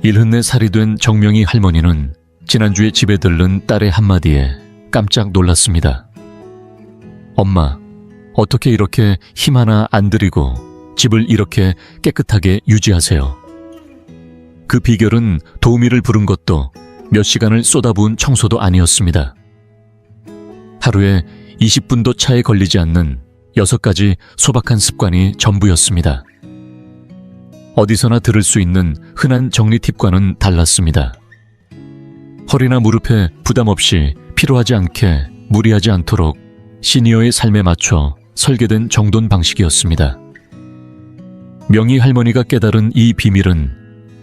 일흔네 살이 된 정명희 할머니는 지난주에 집에 들른 딸의 한마디에 깜짝 놀랐습니다. 엄마, 어떻게 이렇게 힘 하나 안 들이고 집을 이렇게 깨끗하게 유지하세요? 그 비결은 도우미를 부른 것도 몇 시간을 쏟아부은 청소도 아니었습니다. 하루에 20분도 차에 걸리지 않는 6가지 소박한 습관이 전부였습니다. 어디서나 들을 수 있는 흔한 정리 팁과는 달랐습니다. 허리나 무릎에 부담 없이 피로하지 않게 무리하지 않도록 시니어의 삶에 맞춰 설계된 정돈 방식이었습니다. 명희 할머니가 깨달은 이 비밀은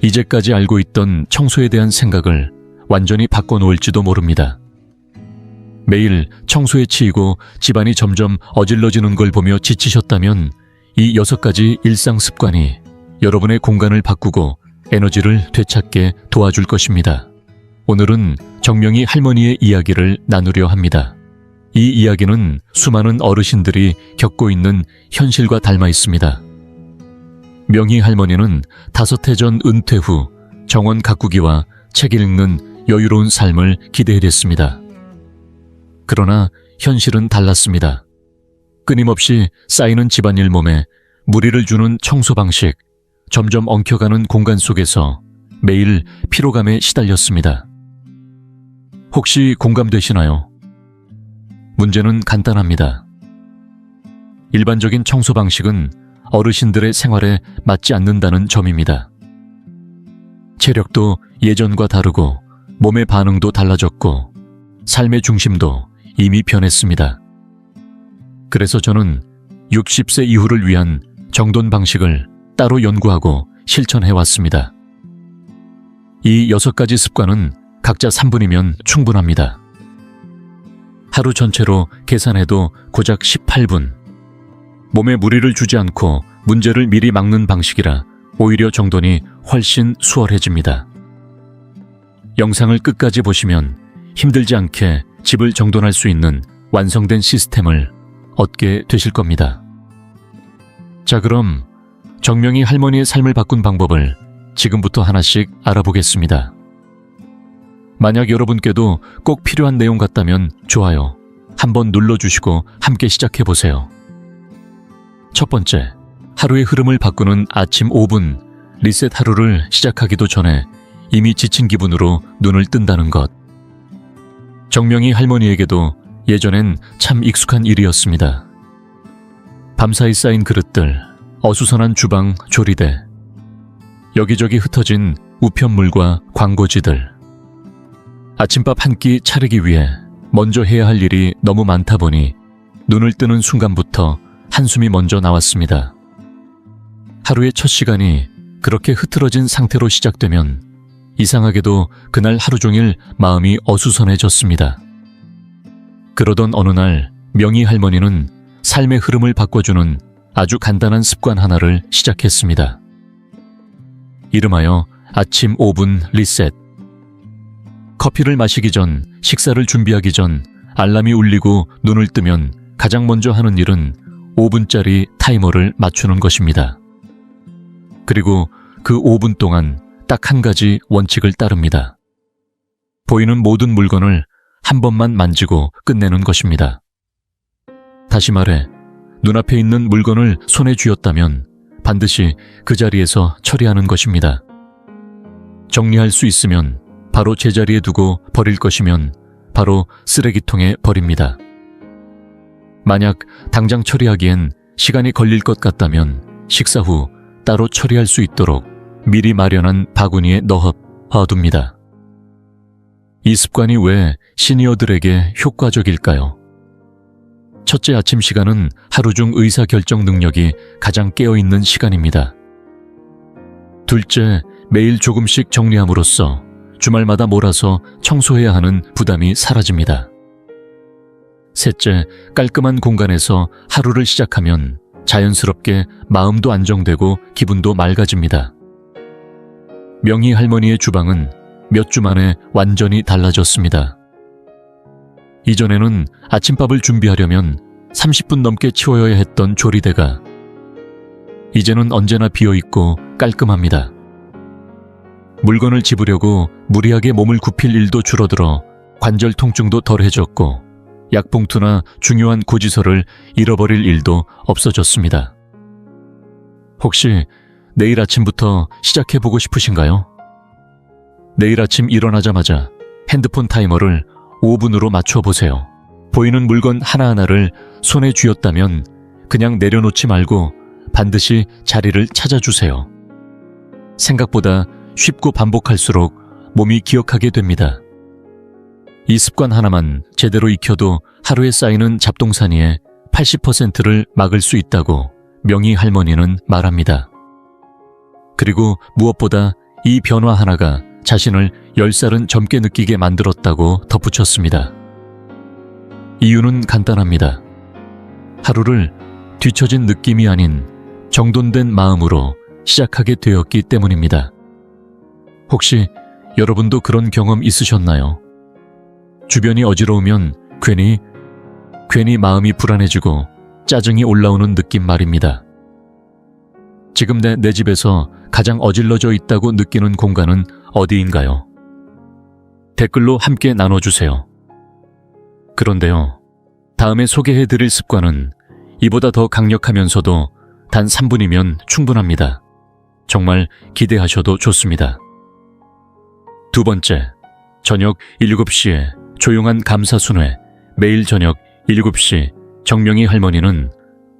이제까지 알고 있던 청소에 대한 생각을 완전히 바꿔놓을지도 모릅니다. 매일 청소에 치이고 집안이 점점 어질러지는 걸 보며 지치셨다면 이 6가지 일상 습관이 여러분의 공간을 바꾸고 에너지를 되찾게 도와줄 것입니다. 오늘은 정명희 할머니의 이야기를 나누려 합니다. 이 이야기는 수많은 어르신들이 겪고 있는 현실과 닮아 있습니다. 명희 할머니는 5해 전 은퇴 후 정원 가꾸기와 책 읽는 여유로운 삶을 기대했습니다. 그러나 현실은 달랐습니다. 끊임없이 쌓이는 집안일 몸에 무리를 주는 청소 방식, 점점 엉켜가는 공간 속에서 매일 피로감에 시달렸습니다. 혹시 공감되시나요? 문제는 간단합니다. 일반적인 청소 방식은 어르신들의 생활에 맞지 않는다는 점입니다. 체력도 예전과 다르고 몸의 반응도 달라졌고 삶의 중심도 이미 변했습니다. 그래서 저는 60세 이후를 위한 정돈 방식을 따로 연구하고 실천해왔습니다. 이 6가지 습관은 각자 3분이면 충분합니다. 하루 전체로 계산해도 고작 18분. 몸에 무리를 주지 않고 문제를 미리 막는 방식이라 오히려 정돈이 훨씬 수월해집니다. 영상을 끝까지 보시면 힘들지 않게 집을 정돈할 수 있는 완성된 시스템을 얻게 되실 겁니다. 자, 그럼 정명희 할머니의 삶을 바꾼 방법을 지금부터 하나씩 알아보겠습니다. 만약 여러분께도 꼭 필요한 내용 같다면 좋아요 한번 눌러주시고 함께 시작해보세요. 첫 번째, 하루의 흐름을 바꾸는 아침 5분 리셋. 하루를 시작하기도 전에 이미 지친 기분으로 눈을 뜬다는 것. 정명희 할머니에게도 예전엔 참 익숙한 일이었습니다. 밤사이 쌓인 그릇들, 어수선한 주방 조리대, 여기저기 흩어진 우편물과 광고지들. 아침밥 한 끼 차리기 위해 먼저 해야 할 일이 너무 많다 보니 눈을 뜨는 순간부터 한숨이 먼저 나왔습니다. 하루의 첫 시간이 그렇게 흐트러진 상태로 시작되면 이상하게도 그날 하루 종일 마음이 어수선해졌습니다. 그러던 어느 날 명희 할머니는 삶의 흐름을 바꿔주는 아주 간단한 습관 하나를 시작했습니다. 이름하여 아침 5분 리셋. 커피를 마시기 전, 식사를 준비하기 전 알람이 울리고 눈을 뜨면 가장 먼저 하는 일은 5분짜리 타이머를 맞추는 것입니다. 그리고 그 5분 동안 딱 한 가지 원칙을 따릅니다. 보이는 모든 물건을 한 번만 만지고 끝내는 것입니다. 다시 말해, 눈앞에 있는 물건을 손에 쥐었다면 반드시 그 자리에서 처리하는 것입니다. 정리할 수 있으면 바로 제자리에 두고 버릴 것이면 바로 쓰레기통에 버립니다. 만약 당장 처리하기엔 시간이 걸릴 것 같다면 식사 후 따로 처리할 수 있도록 미리 마련한 바구니에 넣어둡니다. 이 습관이 왜 시니어들에게 효과적일까요? 첫째, 아침 시간은 하루 중 의사결정 능력이 가장 깨어있는 시간입니다. 둘째, 매일 조금씩 정리함으로써 주말마다 몰아서 청소해야 하는 부담이 사라집니다. 셋째, 깔끔한 공간에서 하루를 시작하면 자연스럽게 마음도 안정되고 기분도 맑아집니다. 명희 할머니의 주방은 몇 주 만에 완전히 달라졌습니다. 이전에는 아침밥을 준비하려면 30분 넘게 치워야 했던 조리대가 이제는 언제나 비어있고 깔끔합니다. 물건을 집으려고 무리하게 몸을 굽힐 일도 줄어들어 관절 통증도 덜해졌고 약봉투나 중요한 고지서를 잃어버릴 일도 없어졌습니다. 혹시 내일 아침부터 시작해보고 싶으신가요? 내일 아침 일어나자마자 핸드폰 타이머를 5분으로 맞춰보세요. 보이는 물건 하나하나를 손에 쥐었다면 그냥 내려놓지 말고 반드시 자리를 찾아주세요. 생각보다 쉽고 반복할수록 몸이 기억하게 됩니다. 이 습관 하나만 제대로 익혀도 하루에 쌓이는 잡동사니의 80%를 막을 수 있다고 명희 할머니는 말합니다. 그리고 무엇보다 이 변화 하나가 자신을 10살은 젊게 느끼게 만들었다고 덧붙였습니다. 이유는 간단합니다. 하루를 뒤처진 느낌이 아닌 정돈된 마음으로 시작하게 되었기 때문입니다. 혹시 여러분도 그런 경험 있으셨나요? 주변이 어지러우면 괜히 마음이 불안해지고 짜증이 올라오는 느낌 말입니다. 지금 내 집에서 가장 어질러져 있다고 느끼는 공간은 어디인가요? 댓글로 함께 나눠주세요. 그런데요, 다음에 소개해드릴 습관은 이보다 더 강력하면서도 단 3분이면 충분합니다. 정말 기대하셔도 좋습니다. 두 번째, 저녁 7시에 조용한 감사순회, 매일 저녁 7시 정명희 할머니는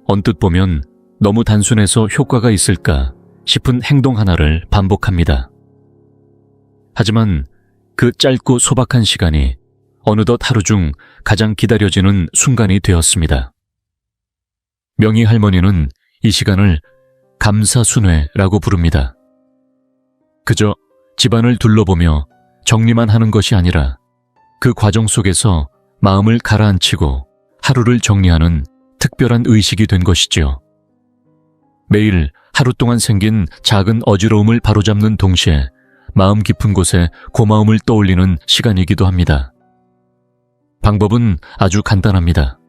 언뜻 보면 너무 단순해서 효과가 있을까 싶은 행동 하나를 반복합니다. 하지만 그 짧고 소박한 시간이 어느덧 하루 중 가장 기다려지는 순간이 되었습니다. 명희 할머니는 이 시간을 감사순회라고 부릅니다. 그저 집안을 둘러보며 정리만 하는 것이 아니라 그 과정 속에서 마음을 가라앉히고 하루를 정리하는 특별한 의식이 된 것이지요. 매일 하루 동안 생긴 작은 어지러움을 바로잡는 동시에 마음 깊은 곳에 고마움을 떠올리는 시간이기도 합니다. 방법은 아주 간단합니다.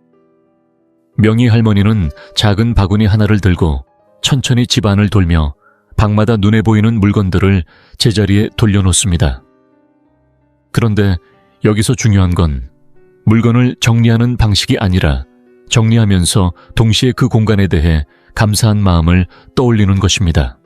명희 할머니는 작은 바구니 하나를 들고 천천히 집안을 돌며 방마다 눈에 보이는 물건들을 제자리에 돌려놓습니다. 그런데 여기서 중요한 건 물건을 정리하는 방식이 아니라 정리하면서 동시에 그 공간에 대해 감사한 마음을 떠올리는 것입니다.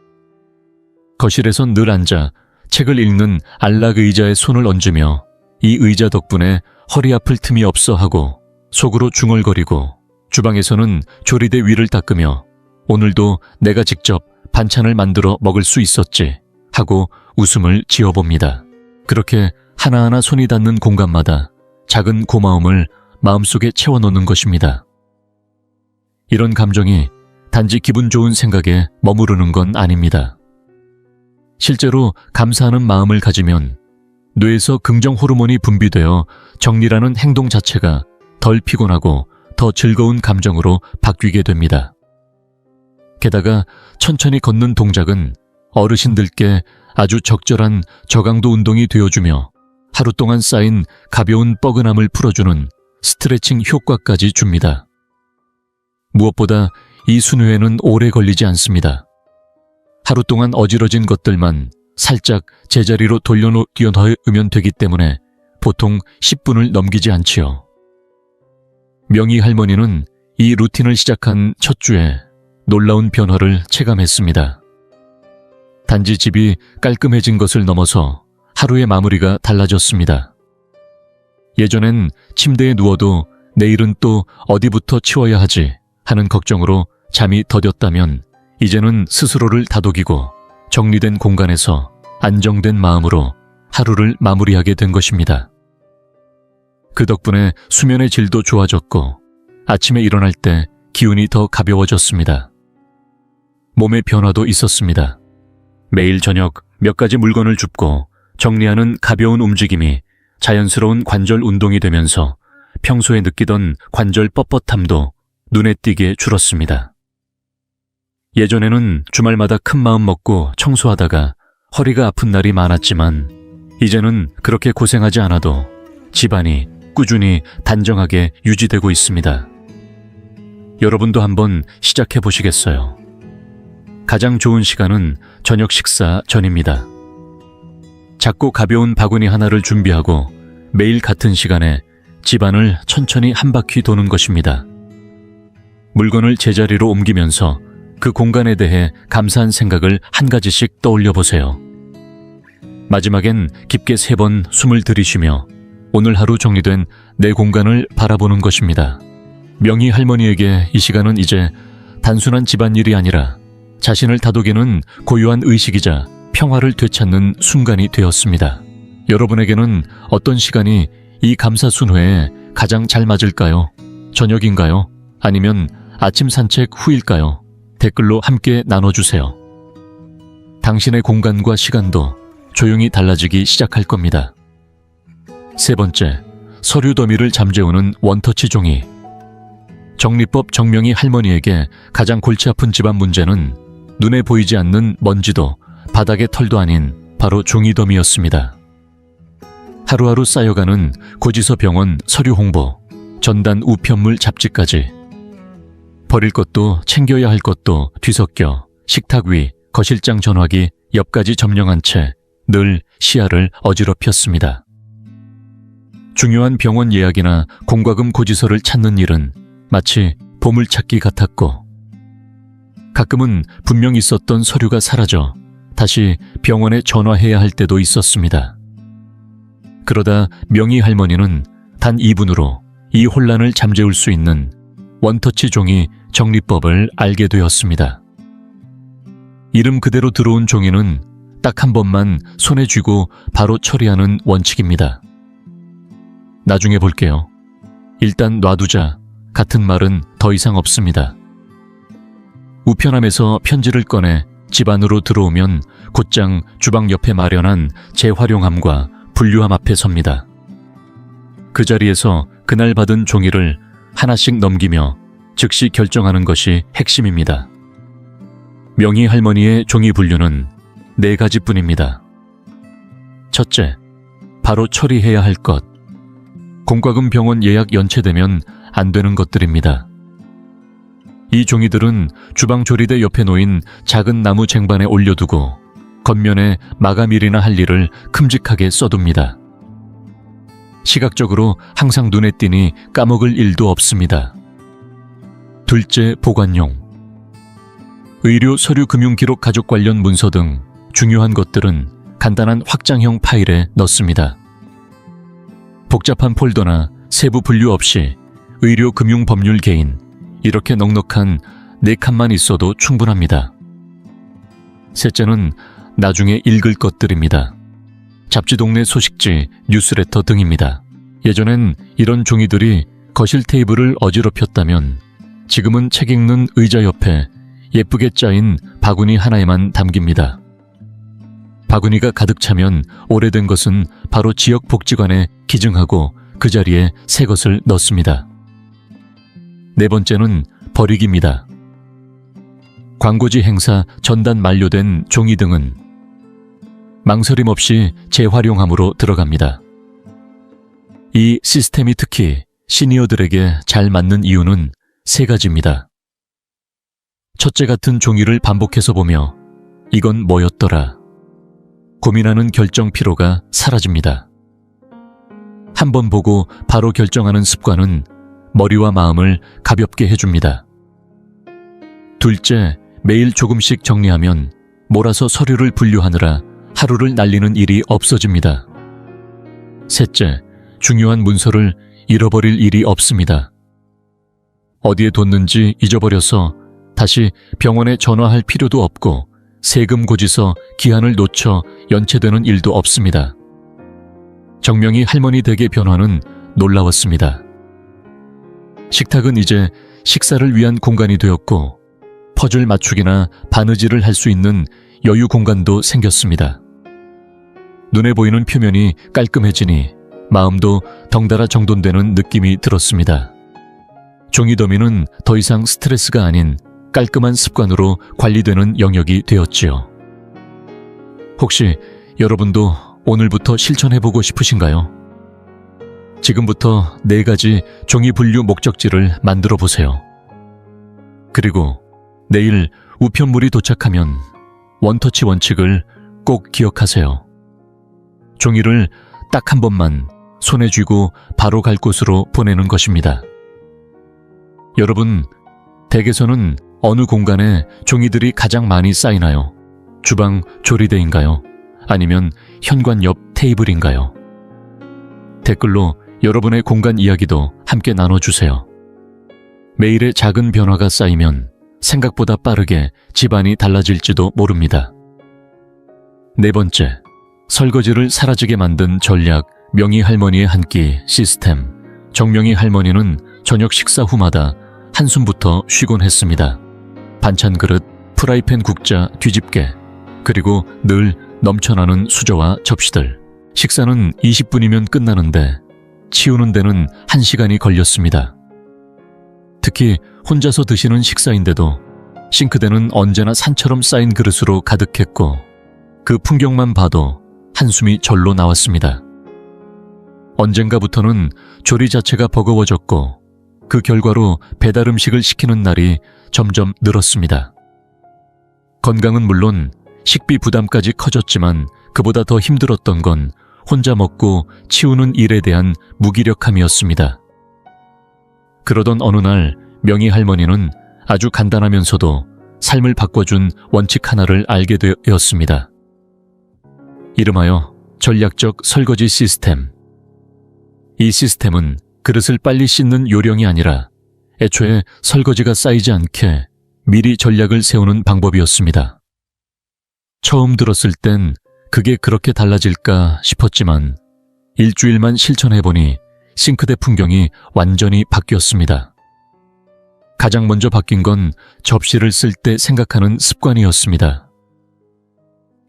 거실에선 늘 앉아 책을 읽는 안락 의자에 손을 얹으며 이 의자 덕분에 허리 아플 틈이 없어 하고 속으로 중얼거리고 주방에서는 조리대 위를 닦으며 오늘도 내가 직접 반찬을 만들어 먹을 수 있었지 하고 웃음을 지어봅니다. 그렇게 하나하나 손이 닿는 공간마다 작은 고마움을 마음속에 채워넣는 것입니다. 이런 감정이 단지 기분 좋은 생각에 머무르는 건 아닙니다. 실제로 감사하는 마음을 가지면 뇌에서 긍정 호르몬이 분비되어 정리라는 행동 자체가 덜 피곤하고 더 즐거운 감정으로 바뀌게 됩니다. 게다가 천천히 걷는 동작은 어르신들께 아주 적절한 저강도 운동이 되어주며 하루 동안 쌓인 가벼운 뻐근함을 풀어주는 스트레칭 효과까지 줍니다. 무엇보다 이 순회에는 오래 걸리지 않습니다. 하루 동안 어지러진 것들만 살짝 제자리로 돌려놓으면 되기 때문에 보통 10분을 넘기지 않지요. 명희 할머니는 이 루틴을 시작한 첫 주에 놀라운 변화를 체감했습니다. 단지 집이 깔끔해진 것을 넘어서 하루의 마무리가 달라졌습니다. 예전엔 침대에 누워도 내일은 또 어디부터 치워야 하지 하는 걱정으로 잠이 더뎠다면 이제는 스스로를 다독이고 정리된 공간에서 안정된 마음으로 하루를 마무리하게 된 것입니다. 그 덕분에 수면의 질도 좋아졌고 아침에 일어날 때 기운이 더 가벼워졌습니다. 몸의 변화도 있었습니다. 매일 저녁 몇 가지 물건을 줍고 정리하는 가벼운 움직임이 자연스러운 관절 운동이 되면서 평소에 느끼던 관절 뻣뻣함도 눈에 띄게 줄었습니다. 예전에는 주말마다 큰 마음 먹고 청소하다가 허리가 아픈 날이 많았지만 이제는 그렇게 고생하지 않아도 집안이 꾸준히 단정하게 유지되고 있습니다. 여러분도 한번 시작해 보시겠어요? 가장 좋은 시간은 저녁 식사 전입니다. 작고 가벼운 바구니 하나를 준비하고 매일 같은 시간에 집안을 천천히 한 바퀴 도는 것입니다. 물건을 제자리로 옮기면서 그 공간에 대해 감사한 생각을 한 가지씩 떠올려 보세요. 마지막엔 깊게 3번 숨을 들이쉬며 오늘 하루 정리된 내 공간을 바라보는 것입니다. 명희 할머니에게 이 시간은 이제 단순한 집안일이 아니라 자신을 다독이는 고요한 의식이자 평화를 되찾는 순간이 되었습니다. 여러분에게는 어떤 시간이 이 감사 순회에 가장 잘 맞을까요? 저녁인가요? 아니면 아침 산책 후일까요? 댓글로 함께 나눠주세요. 당신의 공간과 시간도 조용히 달라지기 시작할 겁니다. 3번째, 서류 더미를 잠재우는 원터치 종이. 정리법 정명희 할머니에게 가장 골치 아픈 집안 문제는 눈에 보이지 않는 먼지도 바닥의 털도 아닌 바로 종이 더미였습니다. 하루하루 쌓여가는 고지서 병원 서류 홍보, 전단 우편물 잡지까지 버릴 것도 챙겨야 할 것도 뒤섞여 식탁 위, 거실장 전화기 옆까지 점령한 채 늘 시야를 어지럽혔습니다. 중요한 병원 예약이나 공과금 고지서를 찾는 일은 마치 보물찾기 같았고 가끔은 분명 있었던 서류가 사라져 다시 병원에 전화해야 할 때도 있었습니다. 그러다 명희 할머니는 단 2분으로 이 혼란을 잠재울 수 있는 원터치 종이 정리법을 알게 되었습니다. 이름 그대로 들어온 종이는 딱 한 번만 손에 쥐고 바로 처리하는 원칙입니다. 나중에 볼게요. 일단 놔두자 같은 말은 더 이상 없습니다. 우편함에서 편지를 꺼내 집 안으로 들어오면 곧장 주방 옆에 마련한 재활용함과 분류함 앞에 섭니다. 그 자리에서 그날 받은 종이를 하나씩 넘기며 즉시 결정하는 것이 핵심입니다. 명희 할머니의 종이 분류는 4가지뿐입니다. 첫째, 바로 처리해야 할 것. 공과금 병원 예약 연체되면 안 되는 것들입니다. 이 종이들은 주방 조리대 옆에 놓인 작은 나무 쟁반에 올려두고 겉면에 마감일이나 할 일을 큼직하게 써둡니다. 시각적으로 항상 눈에 띄니 까먹을 일도 없습니다. 둘째, 보관용. 의료, 서류, 금융 기록, 가족 관련 문서 등 중요한 것들은 간단한 확장형 파일에 넣습니다. 복잡한 폴더나 세부 분류 없이 의료, 금융, 법률, 개인 이렇게 넉넉한 4칸만 있어도 충분합니다. 셋째는 나중에 읽을 것들입니다. 잡지, 동네 소식지, 뉴스레터 등입니다. 예전엔 이런 종이들이 거실 테이블을 어지럽혔다면 지금은 책 읽는 의자 옆에 예쁘게 짜인 바구니 하나에만 담깁니다. 바구니가 가득 차면 오래된 것은 바로 지역 복지관에 기증하고 그 자리에 새 것을 넣습니다. 4번째는 버리기입니다. 광고지, 행사, 전단 만료된 종이 등은 망설임 없이 재활용함으로 들어갑니다. 이 시스템이 특히 시니어들에게 잘 맞는 이유는 3가지입니다. 첫째, 같은 종이를 반복해서 보며 이건 뭐였더라 고민하는 결정 피로가 사라집니다. 한 번 보고 바로 결정하는 습관은 머리와 마음을 가볍게 해줍니다. 둘째, 매일 조금씩 정리하면 몰아서 서류를 분류하느라 하루를 날리는 일이 없어집니다. 셋째, 중요한 문서를 잃어버릴 일이 없습니다. 어디에 뒀는지 잊어버려서 다시 병원에 전화할 필요도 없고 세금 고지서 기한을 놓쳐 연체되는 일도 없습니다. 정명희 할머니 댁의 변화는 놀라웠습니다. 식탁은 이제 식사를 위한 공간이 되었고 퍼즐 맞추기나 바느질을 할 수 있는 여유 공간도 생겼습니다. 눈에 보이는 표면이 깔끔해지니 마음도 덩달아 정돈되는 느낌이 들었습니다. 종이 더미는 더 이상 스트레스가 아닌 깔끔한 습관으로 관리되는 영역이 되었지요. 혹시 여러분도 오늘부터 실천해보고 싶으신가요? 지금부터 4가지 종이 분류 목적지를 만들어 보세요. 그리고 내일 우편물이 도착하면 원터치 원칙을 꼭 기억하세요. 종이를 딱 한 번만 손에 쥐고 바로 갈 곳으로 보내는 것입니다. 여러분, 댁에서는 어느 공간에 종이들이 가장 많이 쌓이나요? 주방 조리대인가요? 아니면 현관 옆 테이블인가요? 댓글로 여러분의 공간 이야기도 함께 나눠주세요. 매일의 작은 변화가 쌓이면 생각보다 빠르게 집안이 달라질지도 모릅니다. 네 번째, 설거지를 사라지게 만든 전략 명희 할머니의 한 끼 시스템. 정명희 할머니는 저녁 식사 후마다 한숨부터 쉬곤 했습니다. 반찬 그릇, 프라이팬 국자 뒤집개, 그리고 늘 넘쳐나는 수저와 접시들. 식사는 20분이면 끝나는데 치우는 데는 1시간이 걸렸습니다. 특히 혼자서 드시는 식사인데도 싱크대는 언제나 산처럼 쌓인 그릇으로 가득했고 그 풍경만 봐도 한숨이 절로 나왔습니다. 언젠가부터는 조리 자체가 버거워졌고 그 결과로 배달 음식을 시키는 날이 점점 늘었습니다. 건강은 물론 식비 부담까지 커졌지만 그보다 더 힘들었던 건 혼자 먹고 치우는 일에 대한 무기력함이었습니다. 그러던 어느 날 명희 할머니는 아주 간단하면서도 삶을 바꿔준 원칙 하나를 알게 되었습니다. 이름하여 전략적 설거지 시스템. 이 시스템은 그릇을 빨리 씻는 요령이 아니라 애초에 설거지가 쌓이지 않게 미리 전략을 세우는 방법이었습니다. 처음 들었을 땐 그게 그렇게 달라질까 싶었지만 일주일만 실천해보니 싱크대 풍경이 완전히 바뀌었습니다. 가장 먼저 바뀐 건 접시를 쓸 때 생각하는 습관이었습니다.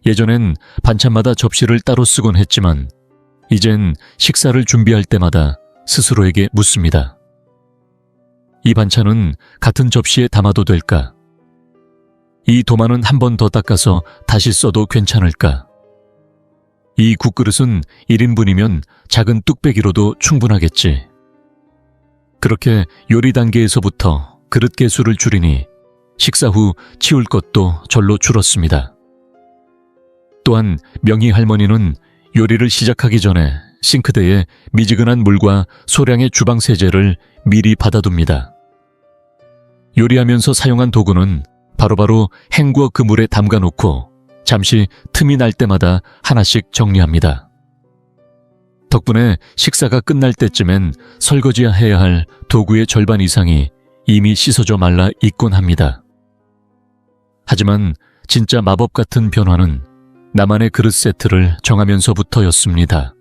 예전엔 반찬마다 접시를 따로 쓰곤 했지만 이젠 식사를 준비할 때마다 스스로에게 묻습니다. 이 반찬은 같은 접시에 담아도 될까? 이 도마는 한 번 더 닦아서 다시 써도 괜찮을까? 이 국그릇은 1인분이면 작은 뚝배기로도 충분하겠지. 그렇게 요리 단계에서부터 그릇 개수를 줄이니 식사 후 치울 것도 절로 줄었습니다. 또한 명희 할머니는 요리를 시작하기 전에 싱크대에 미지근한 물과 소량의 주방 세제를 미리 받아둡니다. 요리하면서 사용한 도구는 바로바로 헹구어 그 물에 담가놓고 잠시 틈이 날 때마다 하나씩 정리합니다. 덕분에 식사가 끝날 때쯤엔 설거지해야 할 도구의 절반 이상이 이미 씻어져 말라 있곤 합니다. 하지만 진짜 마법 같은 변화는 나만의 그릇 세트를 정하면서부터였습니다.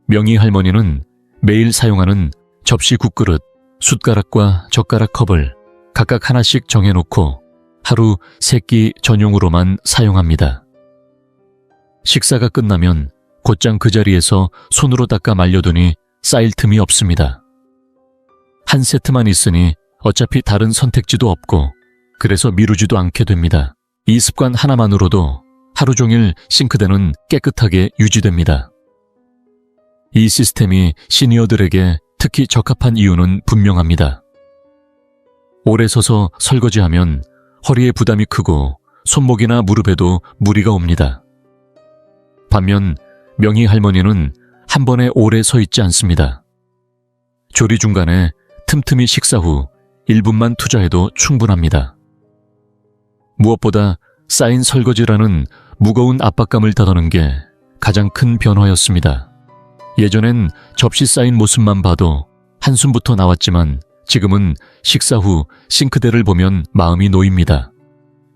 명희 할머니는 매일 사용하는 접시 국그릇, 숟가락과 젓가락 컵을 각각 하나씩 정해놓고 하루 3끼 전용으로만 사용합니다. 식사가 끝나면 곧장 그 자리에서 손으로 닦아 말려두니 쌓일 틈이 없습니다. 한 세트만 있으니 어차피 다른 선택지도 없고 그래서 미루지도 않게 됩니다. 이 습관 하나만으로도 하루 종일 싱크대는 깨끗하게 유지됩니다. 이 시스템이 시니어들에게 특히 적합한 이유는 분명합니다. 오래 서서 설거지하면 허리에 부담이 크고 손목이나 무릎에도 무리가 옵니다. 반면 명희 할머니는 한 번에 오래 서 있지 않습니다. 조리 중간에 틈틈이 식사 후 1분만 투자해도 충분합니다. 무엇보다 쌓인 설거지라는 무거운 압박감을 덜어내는 게 가장 큰 변화였습니다. 예전엔 접시 쌓인 모습만 봐도 한숨부터 나왔지만 지금은 식사 후 싱크대를 보면 마음이 놓입니다.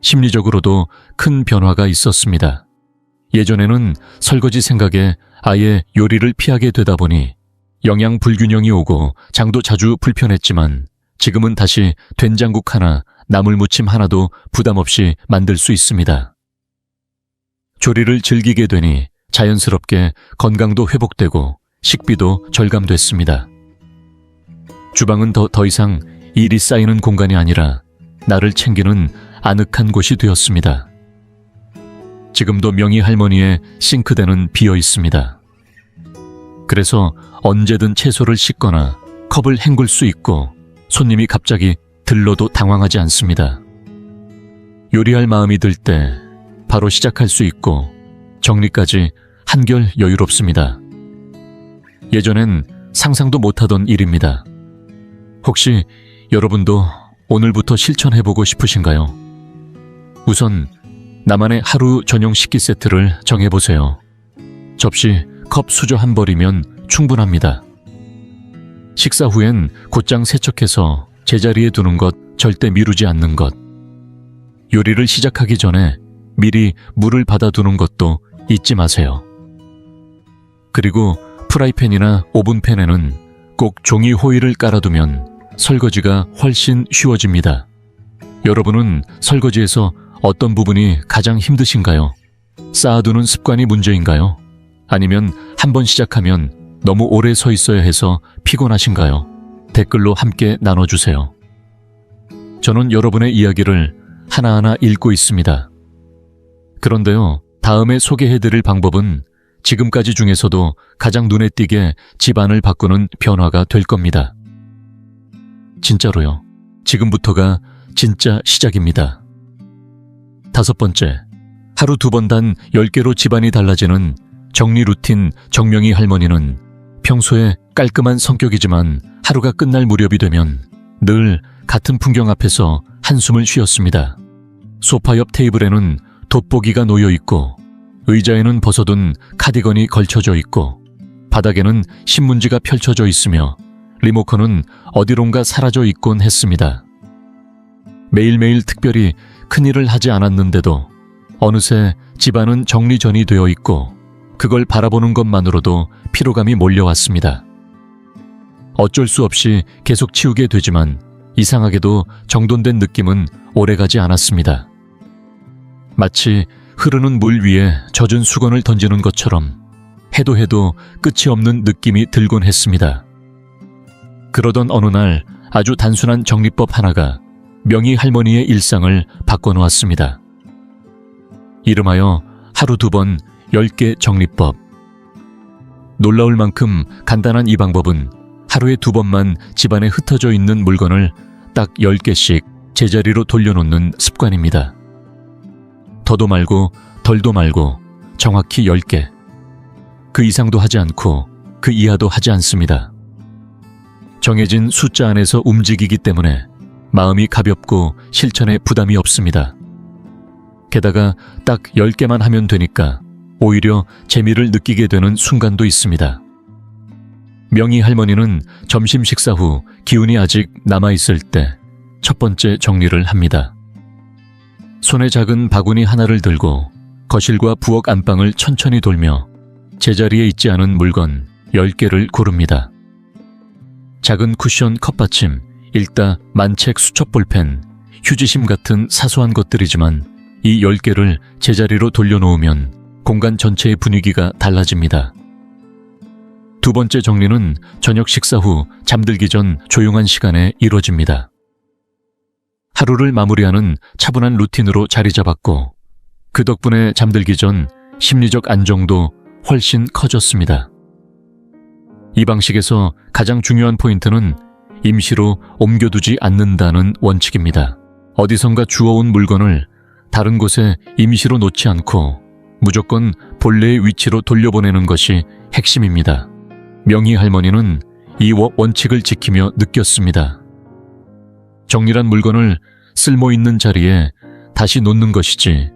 심리적으로도 큰 변화가 있었습니다. 예전에는 설거지 생각에 아예 요리를 피하게 되다 보니 영양 불균형이 오고 장도 자주 불편했지만 지금은 다시 된장국 하나, 나물무침 하나도 부담 없이 만들 수 있습니다. 조리를 즐기게 되니 자연스럽게 건강도 회복되고 식비도 절감됐습니다. 주방은 더 이상 일이 쌓이는 공간이 아니라 나를 챙기는 아늑한 곳이 되었습니다. 지금도 명희 할머니의 싱크대는 비어 있습니다. 그래서 언제든 채소를 씻거나 컵을 헹굴 수 있고 손님이 갑자기 들러도 당황하지 않습니다. 요리할 마음이 들 때 바로 시작할 수 있고 정리까지 한결 여유롭습니다. 예전엔 상상도 못하던 일입니다. 혹시 여러분도 오늘부터 실천해보고 싶으신가요? 우선 나만의 하루 전용 식기 세트를 정해보세요. 접시, 컵, 수저 한 벌이면 충분합니다. 식사 후엔 곧장 세척해서 제자리에 두는 것, 절대 미루지 않는 것. 요리를 시작하기 전에 미리 물을 받아두는 것도 잊지 마세요. 그리고 프라이팬이나 오븐팬에는 꼭 종이 호일을 깔아두면 설거지가 훨씬 쉬워집니다. 여러분은 설거지에서 어떤 부분이 가장 힘드신가요? 쌓아두는 습관이 문제인가요? 아니면 한번 시작하면 너무 오래 서 있어야 해서 피곤하신가요? 댓글로 함께 나눠주세요. 저는 여러분의 이야기를 하나하나 읽고 있습니다. 그런데요, 다음에 소개해드릴 방법은 지금까지 중에서도 가장 눈에 띄게 집안을 바꾸는 변화가 될 겁니다. 진짜로요. 지금부터가 진짜 시작입니다. 5번째, 하루 2번 단 10개로 집안이 달라지는 정리 루틴 정명희 할머니는 평소에 깔끔한 성격이지만 하루가 끝날 무렵이 되면 늘 같은 풍경 앞에서 한숨을 쉬었습니다. 소파 옆 테이블에는 돋보기가 놓여 있고 의자에는 벗어둔 카디건이 걸쳐져 있고 바닥에는 신문지가 펼쳐져 있으며 리모컨은 어디론가 사라져 있곤 했습니다. 매일매일 특별히 큰일을 하지 않았는데도 어느새 집안은 정리전이 되어 있고 그걸 바라보는 것만으로도 피로감이 몰려왔습니다. 어쩔 수 없이 계속 치우게 되지만 이상하게도 정돈된 느낌은 오래가지 않았습니다. 마치 흐르는 물 위에 젖은 수건을 던지는 것처럼 해도 끝이 없는 느낌이 들곤 했습니다. 그러던 어느 날 아주 단순한 정리법 하나가 명희 할머니의 일상을 바꿔놓았습니다. 이름하여 하루 2번 10개 정리법. 놀라울 만큼 간단한 이 방법은 하루에 2번만 집안에 흩어져 있는 물건을 딱 10개씩 제자리로 돌려놓는 습관입니다. 더도 말고 덜도 말고 정확히 10개. 그 이상도 하지 않고 그 이하도 하지 않습니다. 정해진 숫자 안에서 움직이기 때문에 마음이 가볍고 실천에 부담이 없습니다. 게다가 딱 10개만 하면 되니까 오히려 재미를 느끼게 되는 순간도 있습니다. 명희 할머니는 점심 식사 후 기운이 아직 남아있을 때 첫 번째 정리를 합니다. 손에 작은 바구니 하나를 들고 거실과 부엌 안방을 천천히 돌며 제자리에 있지 않은 물건 10개를 고릅니다. 작은 쿠션 컵받침, 읽다 만책 수첩 볼펜, 휴지심 같은 사소한 것들이지만 이 10개를 제자리로 돌려놓으면 공간 전체의 분위기가 달라집니다. 2번째 정리는 저녁 식사 후 잠들기 전 조용한 시간에 이루어집니다. 하루를 마무리하는 차분한 루틴으로 자리 잡았고 그 덕분에 잠들기 전 심리적 안정도 훨씬 커졌습니다. 이 방식에서 가장 중요한 포인트는 임시로 옮겨두지 않는다는 원칙입니다. 어디선가 주워온 물건을 다른 곳에 임시로 놓지 않고 무조건 본래의 위치로 돌려보내는 것이 핵심입니다. 명희 할머니는 이 원칙을 지키며 느꼈습니다. 정리란 물건을 쓸모있는 자리에 다시 놓는 것이지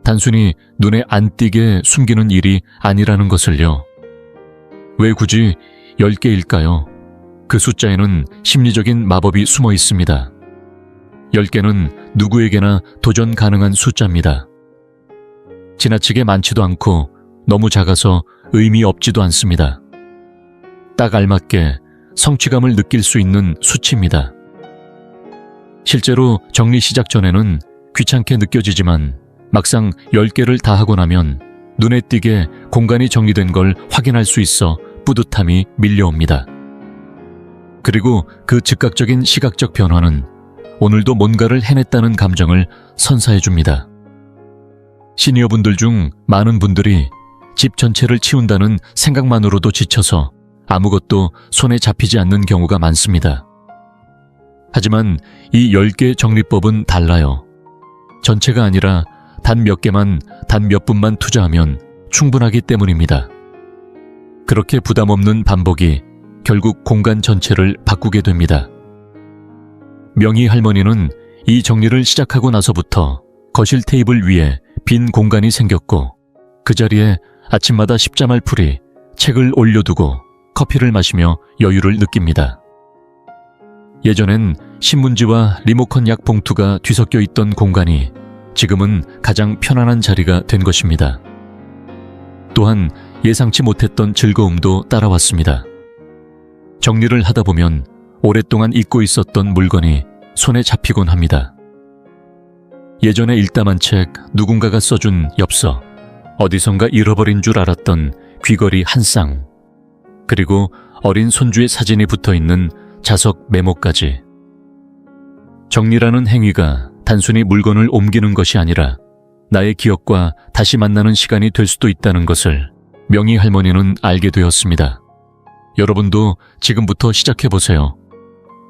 단순히 눈에 안 띄게 숨기는 일이 아니라는 것을요. 왜 굳이 10개일까요? 그 숫자에는 심리적인 마법이 숨어 있습니다. 10개는 누구에게나 도전 가능한 숫자입니다. 지나치게 많지도 않고 너무 작아서 의미 없지도 않습니다. 딱 알맞게 성취감을 느낄 수 있는 수치입니다. 실제로 정리 시작 전에는 귀찮게 느껴지지만 막상 10개를 다 하고 나면 눈에 띄게 공간이 정리된 걸 확인할 수 있어 뿌듯함이 밀려옵니다. 그리고 그 즉각적인 시각적 변화는 오늘도 뭔가를 해냈다는 감정을 선사해줍니다. 시니어분들 중 많은 분들이 집 전체를 치운다는 생각만으로도 지쳐서 아무것도 손에 잡히지 않는 경우가 많습니다. 하지만 이 10개 정리법은 달라요. 전체가 아니라 단 몇 개만, 단 몇 분만 투자하면 충분하기 때문입니다. 그렇게 부담 없는 반복이 결국 공간 전체를 바꾸게 됩니다. 명희 할머니는 이 정리를 시작하고 나서부터 거실 테이블 위에 빈 공간이 생겼고 그 자리에 아침마다 십자말 풀이 책을 올려두고 커피를 마시며 여유를 느낍니다. 예전엔 신문지와 리모컨 약 봉투가 뒤섞여 있던 공간이 지금은 가장 편안한 자리가 된 것입니다. 또한 예상치 못했던 즐거움도 따라왔습니다. 정리를 하다 보면 오랫동안 잊고 있었던 물건이 손에 잡히곤 합니다. 예전에 읽다만 책, 누군가가 써준 엽서, 어디선가 잃어버린 줄 알았던 귀걸이 한 쌍, 그리고 어린 손주의 사진이 붙어있는 자석 메모까지. 정리라는 행위가 단순히 물건을 옮기는 것이 아니라 나의 기억과 다시 만나는 시간이 될 수도 있다는 것을 명희 할머니는 알게 되었습니다. 여러분도 지금부터 시작해보세요.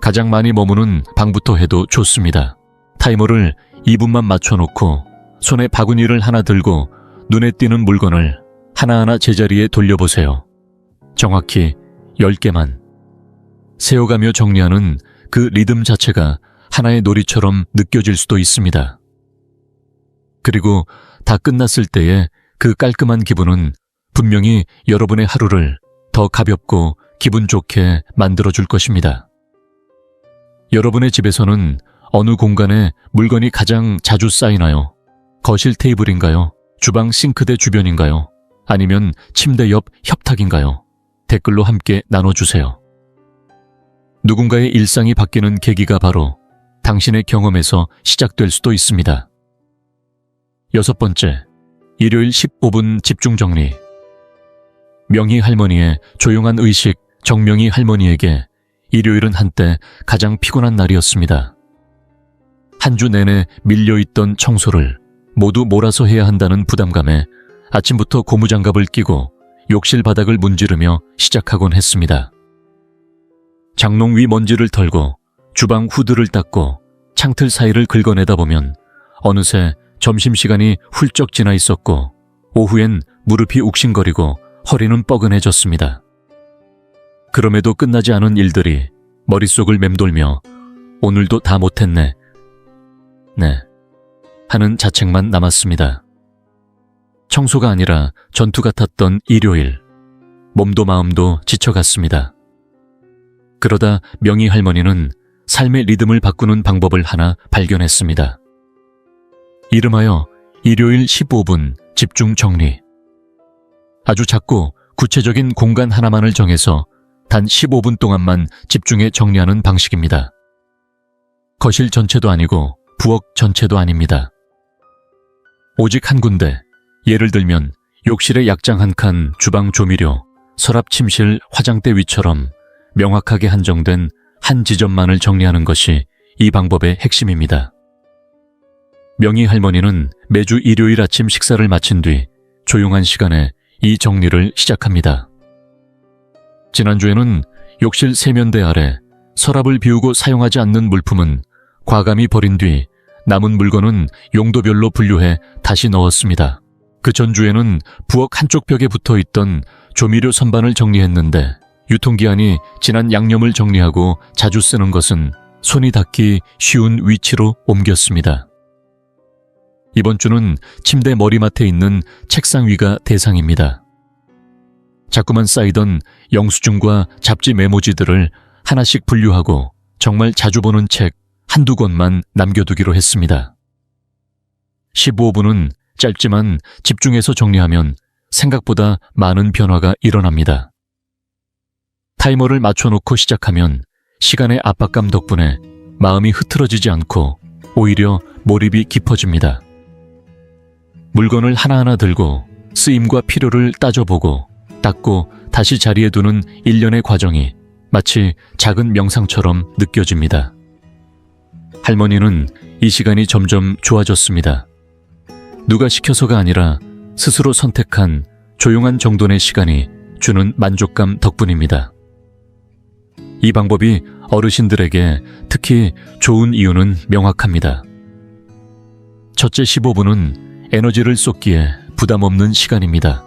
가장 많이 머무는 방부터 해도 좋습니다. 타이머를 2분만 맞춰놓고 손에 바구니를 하나 들고 눈에 띄는 물건을 하나하나 제자리에 돌려보세요. 정확히 10개만. 세어가며 정리하는 그 리듬 자체가 하나의 놀이처럼 느껴질 수도 있습니다. 그리고 다 끝났을 때의 그 깔끔한 기분은 분명히 여러분의 하루를 더 가볍고 기분 좋게 만들어줄 것입니다. 여러분의 집에서는 어느 공간에 물건이 가장 자주 쌓이나요? 거실 테이블인가요? 주방 싱크대 주변인가요? 아니면 침대 옆 협탁인가요? 댓글로 함께 나눠주세요. 누군가의 일상이 바뀌는 계기가 바로 당신의 경험에서 시작될 수도 있습니다. 6번째, 일요일 15분 집중 정리. 명희 할머니의 조용한 의식 정명희 할머니에게 일요일은 한때 가장 피곤한 날이었습니다. 한 주 내내 밀려있던 청소를 모두 몰아서 해야 한다는 부담감에 아침부터 고무장갑을 끼고 욕실 바닥을 문지르며 시작하곤 했습니다. 장롱 위 먼지를 털고 주방 후드를 닦고 창틀 사이를 긁어내다 보면 어느새 점심시간이 훌쩍 지나 있었고 오후엔 무릎이 욱신거리고 허리는 뻐근해졌습니다. 그럼에도 끝나지 않은 일들이 머릿속을 맴돌며 오늘도 다 못했네. 네, 하는 자책만 남았습니다. 청소가 아니라 전투 같았던 일요일. 몸도 마음도 지쳐갔습니다. 그러다 명희 할머니는 삶의 리듬을 바꾸는 방법을 하나 발견했습니다. 이름하여 일요일 15분 집중 정리. 아주 작고 구체적인 공간 하나만을 정해서 단 15분 동안만 집중해 정리하는 방식입니다. 거실 전체도 아니고 부엌 전체도 아닙니다. 오직 한 군데, 예를 들면 욕실의 약장 한 칸, 주방 조미료, 서랍 침실, 화장대 위처럼 명확하게 한정된 한 지점만을 정리하는 것이 이 방법의 핵심입니다. 명희 할머니는 매주 일요일 아침 식사를 마친 뒤 조용한 시간에 이 정리를 시작합니다. 지난주에는 욕실 세면대 아래 서랍을 비우고 사용하지 않는 물품은 과감히 버린 뒤 남은 물건은 용도별로 분류해 다시 넣었습니다. 그 전주에는 부엌 한쪽 벽에 붙어있던 조미료 선반을 정리했는데 유통기한이 지난 양념을 정리하고 자주 쓰는 것은 손이 닿기 쉬운 위치로 옮겼습니다. 이번 주는 침대 머리맡에 있는 책상 위가 대상입니다. 자꾸만 쌓이던 영수증과 잡지 메모지들을 하나씩 분류하고 정말 자주 보는 책 한두 권만 남겨두기로 했습니다. 15분은 짧지만 집중해서 정리하면 생각보다 많은 변화가 일어납니다. 타이머를 맞춰놓고 시작하면 시간의 압박감 덕분에 마음이 흐트러지지 않고 오히려 몰입이 깊어집니다. 물건을 하나하나 들고 쓰임과 필요를 따져보고 닦고 다시 자리에 두는 일련의 과정이 마치 작은 명상처럼 느껴집니다. 할머니는 이 시간이 점점 좋아졌습니다. 누가 시켜서가 아니라 스스로 선택한 조용한 정돈의 시간이 주는 만족감 덕분입니다. 이 방법이 어르신들에게 특히 좋은 이유는 명확합니다. 첫째 15분은 에너지를 쏟기에 부담 없는 시간입니다.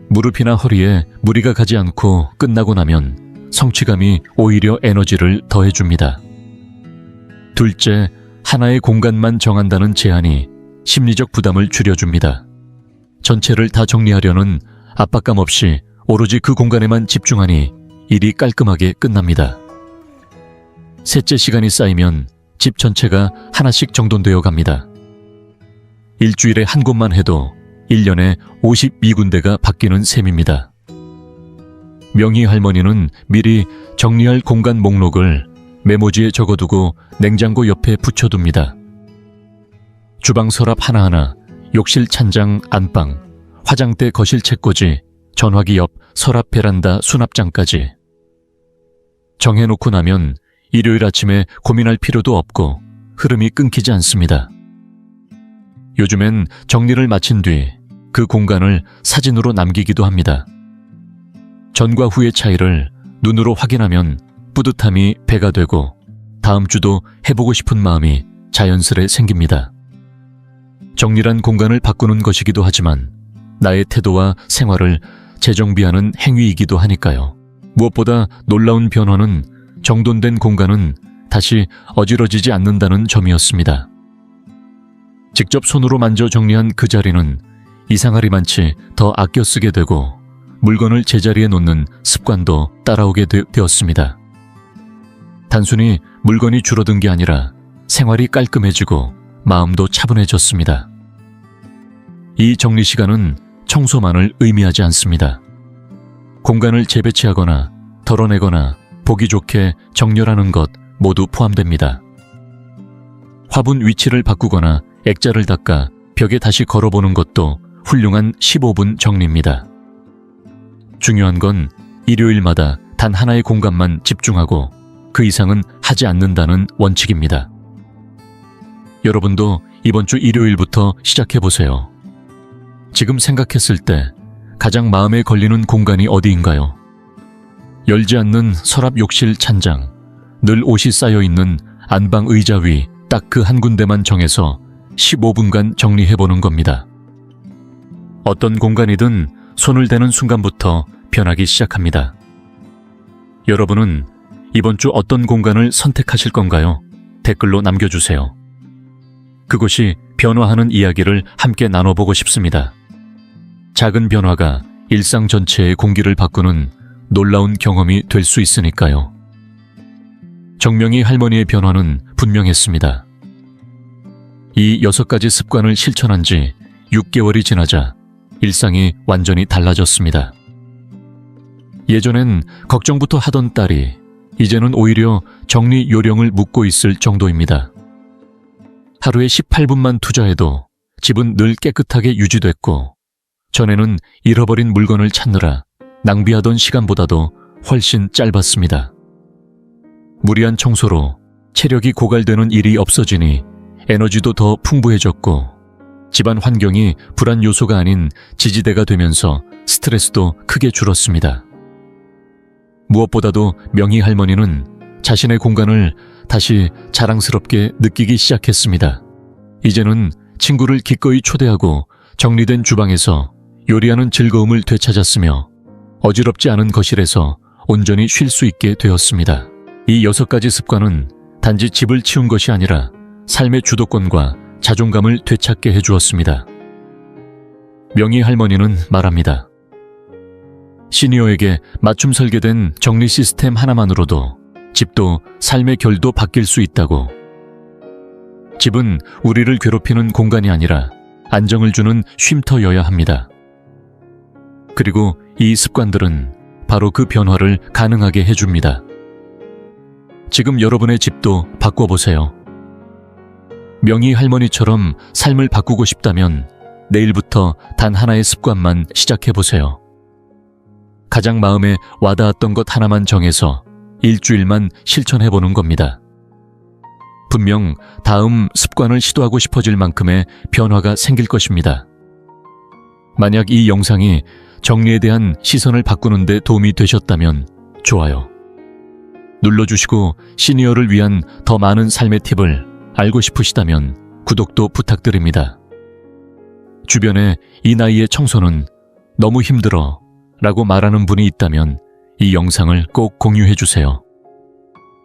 무릎이나 허리에 무리가 가지 않고 끝나고 나면 성취감이 오히려 에너지를 더해줍니다. 둘째, 하나의 공간만 정한다는 제한이 심리적 부담을 줄여줍니다. 전체를 다 정리하려는 압박감 없이 오로지 그 공간에만 집중하니 일이 깔끔하게 끝납니다. 셋째, 시간이 쌓이면 집 전체가 하나씩 정돈되어 갑니다. 일주일에 한 곳만 해도 1년에 52군데가 바뀌는 셈입니다. 명희 할머니는 미리 정리할 공간 목록을 메모지에 적어두고 냉장고 옆에 붙여둡니다. 주방 서랍 하나하나, 욕실 찬장 안방, 화장대 거실 책꽂이, 전화기 옆 서랍 베란다 수납장까지. 정해놓고 나면 일요일 아침에 고민할 필요도 없고 흐름이 끊기지 않습니다. 요즘엔 정리를 마친 뒤 그 공간을 사진으로 남기기도 합니다. 전과 후의 차이를 눈으로 확인하면 뿌듯함이 배가 되고 다음 주도 해보고 싶은 마음이 자연스레 생깁니다. 정리란 공간을 바꾸는 것이기도 하지만 나의 태도와 생활을 재정비하는 행위이기도 하니까요. 무엇보다 놀라운 변화는 정돈된 공간은 다시 어지러지지 않는다는 점이었습니다. 직접 손으로 만져 정리한 그 자리는 이상하리만치 더 아껴 쓰게 되고 물건을 제자리에 놓는 습관도 따라오게 되었습니다. 단순히 물건이 줄어든 게 아니라 생활이 깔끔해지고 마음도 차분해졌습니다. 이 정리 시간은 청소만을 의미하지 않습니다. 공간을 재배치하거나 덜어내거나 보기 좋게 정렬하는 것 모두 포함됩니다. 화분 위치를 바꾸거나 액자를 닦아 벽에 다시 걸어보는 것도 훌륭한 15분 정리입니다. 중요한 건 일요일마다 단 하나의 공간만 집중하고 그 이상은 하지 않는다는 원칙입니다. 여러분도 이번 주 일요일부터 시작해보세요. 지금 생각했을 때 가장 마음에 걸리는 공간이 어디인가요? 열지 않는 서랍 욕실 찬장, 늘 옷이 쌓여있는 안방 의자 위 딱 그 한 군데만 정해서 15분간 정리해보는 겁니다. 어떤 공간이든 손을 대는 순간부터 변하기 시작합니다. 여러분은 이번 주 어떤 공간을 선택하실 건가요? 댓글로 남겨주세요. 그곳이 변화하는 이야기를 함께 나눠보고 싶습니다. 작은 변화가 일상 전체의 공기를 바꾸는 놀라운 경험이 될 수 있으니까요. 정명희 할머니의 변화는 분명했습니다. 이 6가지 습관을 실천한 지 6개월이 지나자 일상이 완전히 달라졌습니다. 예전엔 걱정부터 하던 딸이 이제는 오히려 정리 요령을 묻고 있을 정도입니다. 하루에 18분만 투자해도 집은 늘 깨끗하게 유지됐고 전에는 잃어버린 물건을 찾느라 낭비하던 시간보다도 훨씬 짧았습니다. 무리한 청소로 체력이 고갈되는 일이 없어지니 에너지도 더 풍부해졌고 집안 환경이 불안 요소가 아닌 지지대가 되면서 스트레스도 크게 줄었습니다. 무엇보다도 명희 할머니는 자신의 공간을 다시 자랑스럽게 느끼기 시작했습니다. 이제는 친구를 기꺼이 초대하고 정리된 주방에서 요리하는 즐거움을 되찾았으며 어지럽지 않은 거실에서 온전히 쉴 수 있게 되었습니다. 이 6가지 습관은 단지 집을 치운 것이 아니라 삶의 주도권과 자존감을 되찾게 해주었습니다. 명희 할머니는 말합니다. 시니어에게 맞춤 설계된 정리 시스템 하나만으로도 집도 삶의 결도 바뀔 수 있다고. 집은 우리를 괴롭히는 공간이 아니라 안정을 주는 쉼터여야 합니다. 그리고 이 습관들은 바로 그 변화를 가능하게 해줍니다. 지금 여러분의 집도 바꿔보세요. 명희 할머니처럼 삶을 바꾸고 싶다면 내일부터 단 하나의 습관만 시작해보세요. 가장 마음에 와닿았던 것 하나만 정해서 일주일만 실천해보는 겁니다. 분명 다음 습관을 시도하고 싶어질 만큼의 변화가 생길 것입니다. 만약 이 영상이 정리에 대한 시선을 바꾸는 데 도움이 되셨다면 좋아요 눌러주시고 시니어를 위한 더 많은 삶의 팁을 알고 싶으시다면 구독도 부탁드립니다. 주변에 이 나이의 청소는 너무 힘들어 라고 말하는 분이 있다면 이 영상을 꼭 공유해 주세요.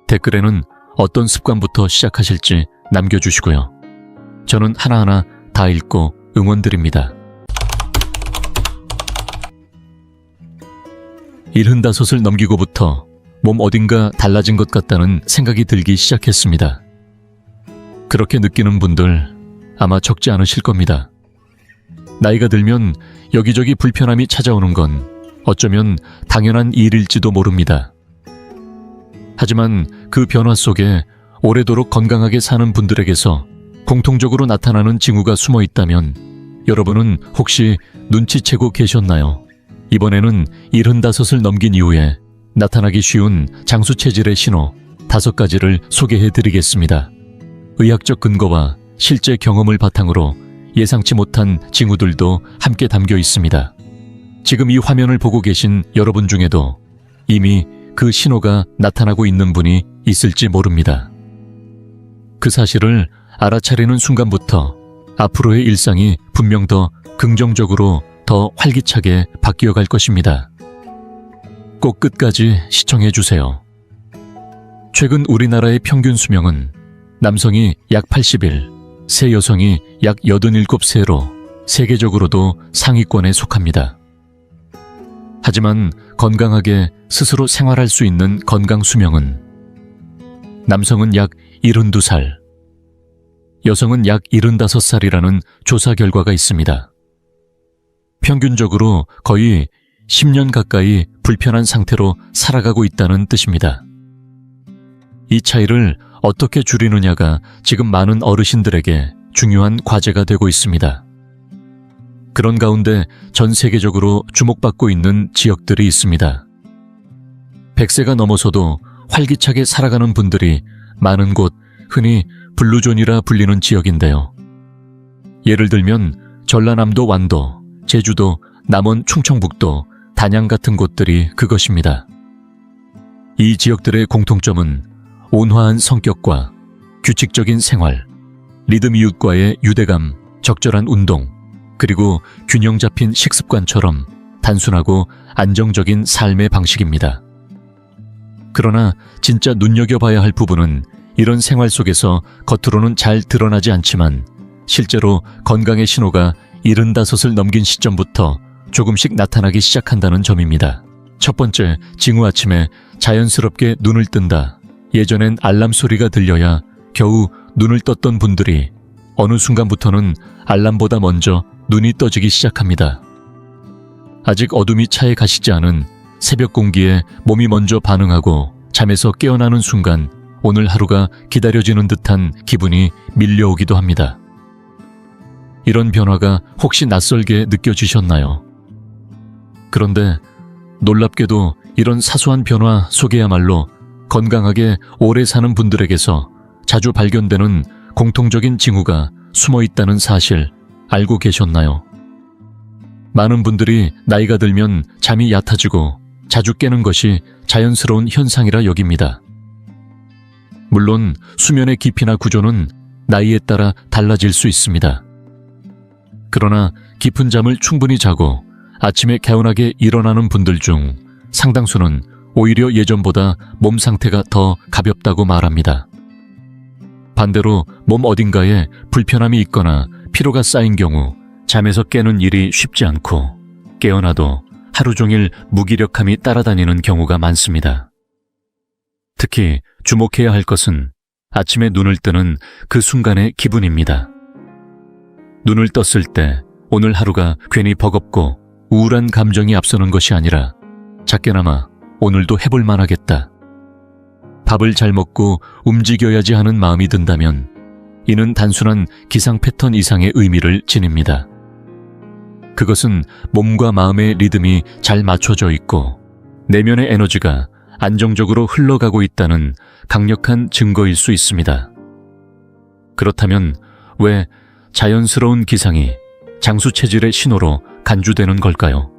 댓글에는 어떤 습관부터 시작하실지 남겨주시고요. 저는 하나하나 다 읽고 응원드립니다. 75을 넘기고부터 몸 어딘가 달라진 것 같다는 생각이 들기 시작했습니다. 그렇게 느끼는 분들 아마 적지 않으실 겁니다. 나이가 들면 여기저기 불편함이 찾아오는 건 어쩌면 당연한 일일지도 모릅니다. 하지만 그 변화 속에 오래도록 건강하게 사는 분들에게서 공통적으로 나타나는 징후가 숨어 있다면 여러분은 혹시 눈치채고 계셨나요? 이번에는 75을 넘긴 이후에 나타나기 쉬운 장수 체질의 신호 5가지를 소개해 드리겠습니다. 의학적 근거와 실제 경험을 바탕으로 예상치 못한 징후들도 함께 담겨 있습니다. 지금 이 화면을 보고 계신 여러분 중에도 이미 그 신호가 나타나고 있는 분이 있을지 모릅니다. 그 사실을 알아차리는 순간부터 앞으로의 일상이 분명 더 긍정적으로 더 활기차게 바뀌어갈 것입니다. 꼭 끝까지 시청해 주세요. 최근 우리나라의 평균 수명은 남성이 약 80일, 새 여성이 약 87세로 세계적으로도 상위권에 속합니다. 하지만 건강하게 스스로 생활할 수 있는 건강 수명은 남성은 약 72살, 여성은 약 75살이라는 조사 결과가 있습니다. 평균적으로 거의 10년 가까이 불편한 상태로 살아가고 있다는 뜻입니다. 이 차이를 어떻게 줄이느냐가 지금 많은 어르신들에게 중요한 과제가 되고 있습니다. 그런 가운데 전 세계적으로 주목받고 있는 지역들이 있습니다. 100세가 넘어서도 활기차게 살아가는 분들이 많은 곳, 흔히 블루존이라 불리는 지역인데요. 예를 들면 전라남도 완도, 제주도, 남원 충청북도, 단양 같은 곳들이 그것입니다. 이 지역들의 공통점은 온화한 성격과 규칙적인 생활, 리듬 이웃과의 유대감, 적절한 운동, 그리고 균형 잡힌 식습관처럼 단순하고 안정적인 삶의 방식입니다. 그러나 진짜 눈여겨봐야 할 부분은 이런 생활 속에서 겉으로는 잘 드러나지 않지만 실제로 건강의 신호가 75을 넘긴 시점부터 조금씩 나타나기 시작한다는 점입니다. 첫 번째, 징후 아침에 자연스럽게 눈을 뜬다. 예전엔 알람 소리가 들려야 겨우 눈을 떴던 분들이 어느 순간부터는 알람보다 먼저 눈이 떠지기 시작합니다. 아직 어둠이 차에 가시지 않은 새벽 공기에 몸이 먼저 반응하고 잠에서 깨어나는 순간 오늘 하루가 기다려지는 듯한 기분이 밀려오기도 합니다. 이런 변화가 혹시 낯설게 느껴지셨나요? 그런데 놀랍게도 이런 사소한 변화 속에야말로 건강하게 오래 사는 분들에게서 자주 발견되는 공통적인 징후가 숨어 있다는 사실 알고 계셨나요? 많은 분들이 나이가 들면 잠이 얕아지고 자주 깨는 것이 자연스러운 현상이라 여깁니다. 물론 수면의 깊이나 구조는 나이에 따라 달라질 수 있습니다. 그러나 깊은 잠을 충분히 자고 아침에 개운하게 일어나는 분들 중 상당수는 오히려 예전보다 몸 상태가 더 가볍다고 말합니다. 반대로 몸 어딘가에 불편함이 있거나 피로가 쌓인 경우 잠에서 깨는 일이 쉽지 않고 깨어나도 하루 종일 무기력함이 따라다니는 경우가 많습니다. 특히 주목해야 할 것은 아침에 눈을 뜨는 그 순간의 기분입니다. 눈을 떴을 때 오늘 하루가 괜히 버겁고 우울한 감정이 앞서는 것이 아니라 작게나마 오늘도 해볼 만하겠다. 밥을 잘 먹고 움직여야지 하는 마음이 든다면 이는 단순한 기상 패턴 이상의 의미를 지닙니다. 그것은 몸과 마음의 리듬이 잘 맞춰져 있고 내면의 에너지가 안정적으로 흘러가고 있다는 강력한 증거일 수 있습니다. 그렇다면 왜 자연스러운 기상이 장수 체질의 신호로 간주되는 걸까요?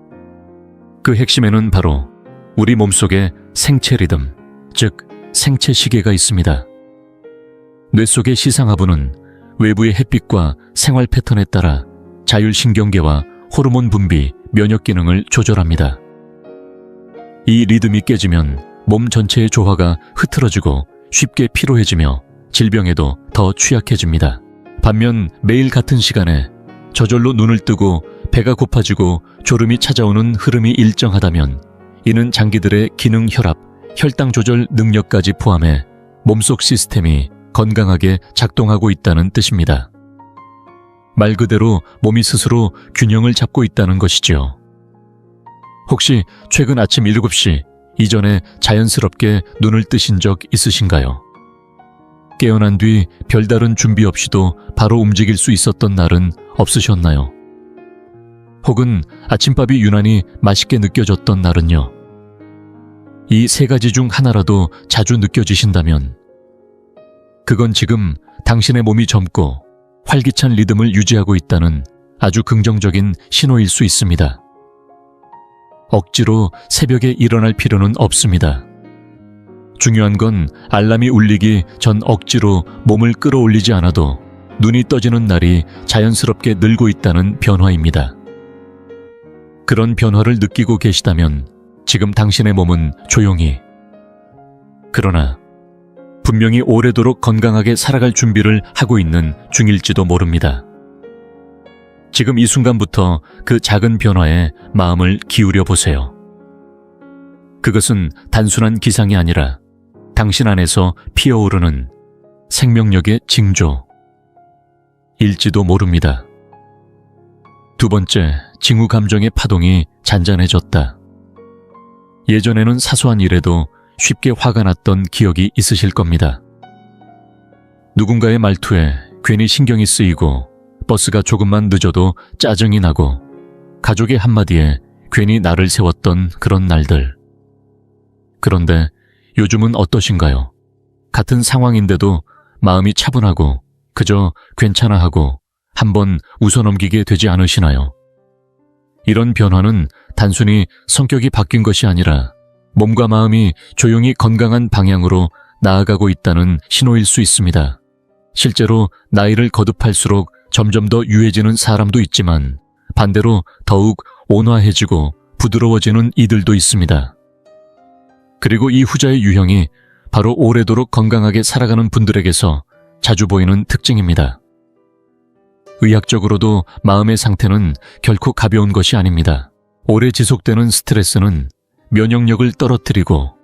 그 핵심에는 바로 우리 몸속의 생체 리듬, 즉 생체 시계가 있습니다. 뇌 속의 시상하부는 외부의 햇빛과 생활 패턴에 따라 자율신경계와 호르몬 분비, 면역 기능을 조절합니다. 이 리듬이 깨지면 몸 전체의 조화가 흐트러지고 쉽게 피로해지며 질병에도 더 취약해집니다. 반면 매일 같은 시간에 저절로 눈을 뜨고 배가 고파지고 졸음이 찾아오는 흐름이 일정하다면 이는 장기들의 기능 혈압, 혈당 조절 능력까지 포함해 몸속 시스템이 건강하게 작동하고 있다는 뜻입니다. 말 그대로 몸이 스스로 균형을 잡고 있다는 것이지요. 혹시 최근 아침 7시 이전에 자연스럽게 눈을 뜨신 적 있으신가요? 깨어난 뒤 별다른 준비 없이도 바로 움직일 수 있었던 날은 없으셨나요? 혹은 아침밥이 유난히 맛있게 느껴졌던 날은요? 이 세 가지 중 하나라도 자주 느껴지신다면 그건 지금 당신의 몸이 젊고 활기찬 리듬을 유지하고 있다는 아주 긍정적인 신호일 수 있습니다. 억지로 새벽에 일어날 필요는 없습니다. 중요한 건 알람이 울리기 전 억지로 몸을 끌어올리지 않아도 눈이 떠지는 날이 자연스럽게 늘고 있다는 변화입니다. 그런 변화를 느끼고 계시다면 지금 당신의 몸은 조용히, 그러나 분명히 오래도록 건강하게 살아갈 준비를 하고 있는 중일지도 모릅니다. 지금 이 순간부터 그 작은 변화에 마음을 기울여 보세요. 그것은 단순한 기상이 아니라 당신 안에서 피어오르는 생명력의 징조일지도 모릅니다. 두 번째, 징후 감정의 파동이 잔잔해졌다. 예전에는 사소한 일에도 쉽게 화가 났던 기억이 있으실 겁니다. 누군가의 말투에 괜히 신경이 쓰이고 버스가 조금만 늦어도 짜증이 나고 가족의 한마디에 괜히 나를 세웠던 그런 날들. 그런데 요즘은 어떠신가요? 같은 상황인데도 마음이 차분하고 그저 괜찮아 하고 한번 웃어넘기게 되지 않으시나요? 이런 변화는 단순히 성격이 바뀐 것이 아니라 몸과 마음이 조용히 건강한 방향으로 나아가고 있다는 신호일 수 있습니다. 실제로 나이를 거듭할수록 점점 더 유해지는 사람도 있지만 반대로 더욱 온화해지고 부드러워지는 이들도 있습니다. 그리고 이 후자의 유형이 바로 오래도록 건강하게 살아가는 분들에게서 자주 보이는 특징입니다. 의학적으로도 마음의 상태는 결코 가벼운 것이 아닙니다. 오래 지속되는 스트레스는 면역력을 떨어뜨리고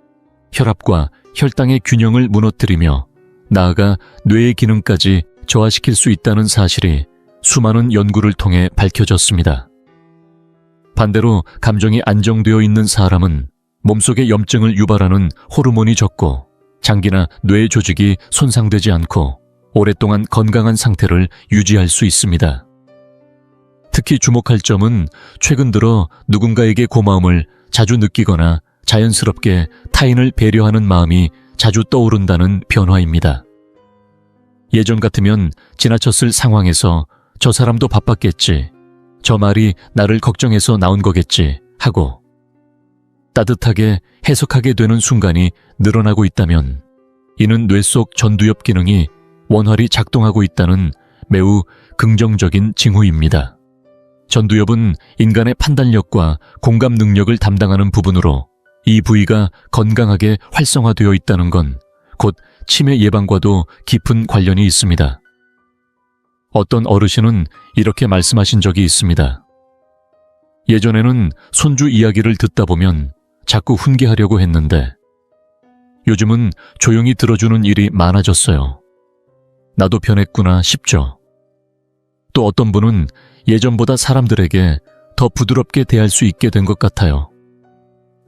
혈압과 혈당의 균형을 무너뜨리며 나아가 뇌의 기능까지 저하시킬 수 있다는 사실이 수많은 연구를 통해 밝혀졌습니다. 반대로 감정이 안정되어 있는 사람은 몸속에 염증을 유발하는 호르몬이 적고 장기나 뇌 조직이 손상되지 않고 오랫동안 건강한 상태를 유지할 수 있습니다. 특히 주목할 점은 최근 들어 누군가에게 고마움을 자주 느끼거나 자연스럽게 타인을 배려하는 마음이 자주 떠오른다는 변화입니다. 예전 같으면 지나쳤을 상황에서 저 사람도 바빴겠지, 저 말이 나를 걱정해서 나온 거겠지 하고 따뜻하게 해석하게 되는 순간이 늘어나고 있다면 이는 뇌 속 전두엽 기능이 원활히 작동하고 있다는 매우 긍정적인 징후입니다. 전두엽은 인간의 판단력과 공감 능력을 담당하는 부분으로 이 부위가 건강하게 활성화되어 있다는 건 곧 치매 예방과도 깊은 관련이 있습니다. 어떤 어르신은 이렇게 말씀하신 적이 있습니다. 예전에는 손주 이야기를 듣다 보면 자꾸 훈계하려고 했는데 요즘은 조용히 들어주는 일이 많아졌어요. 나도 변했구나 싶죠. 또 어떤 분은 예전보다 사람들에게 더 부드럽게 대할 수 있게 된 것 같아요.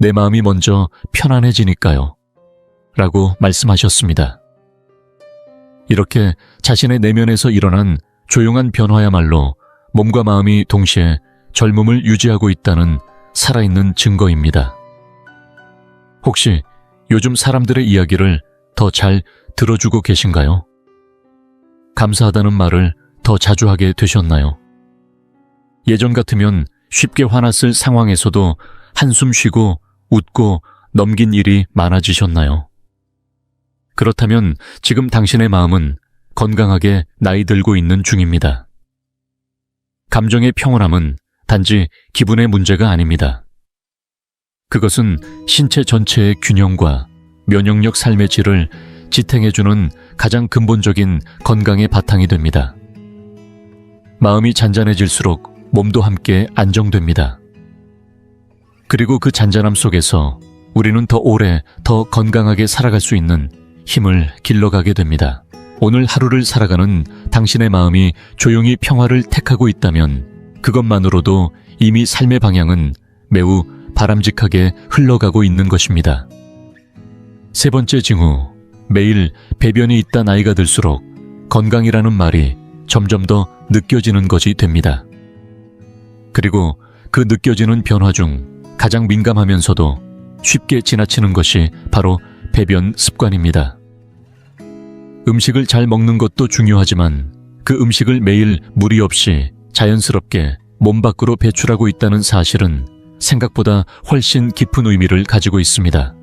내 마음이 먼저 편안해지니까요. 라고 말씀하셨습니다. 이렇게 자신의 내면에서 일어난 조용한 변화야말로 몸과 마음이 동시에 젊음을 유지하고 있다는 살아있는 증거입니다. 혹시 요즘 사람들의 이야기를 더 잘 들어주고 계신가요? 감사하다는 말을 더 자주 하게 되셨나요? 예전 같으면 쉽게 화났을 상황에서도 한숨 쉬고 웃고 넘긴 일이 많아지셨나요? 그렇다면 지금 당신의 마음은 건강하게 나이 들고 있는 중입니다. 감정의 평온함은 단지 기분의 문제가 아닙니다. 그것은 신체 전체의 균형과 면역력 삶의 질을 지탱해주는 가장 근본적인 건강의 바탕이 됩니다. 마음이 잔잔해질수록 몸도 함께 안정됩니다. 그리고 그 잔잔함 속에서 우리는 더 오래, 더 건강하게 살아갈 수 있는 힘을 길러가게 됩니다. 오늘 하루를 살아가는 당신의 마음이 조용히 평화를 택하고 있다면 그것만으로도 이미 삶의 방향은 매우 바람직하게 흘러가고 있는 것입니다. 세 번째 징후, 매일 배변이 있다 나이가 들수록 건강이라는 말이 점점 더 느껴지는 것이 됩니다. 그리고 그 느껴지는 변화 중 가장 민감하면서도 쉽게 지나치는 것이 바로 배변 습관입니다. 음식을 잘 먹는 것도 중요하지만 그 음식을 매일 무리 없이 자연스럽게 몸 밖으로 배출하고 있다는 사실은 생각보다 훨씬 깊은 의미를 가지고 있습니다.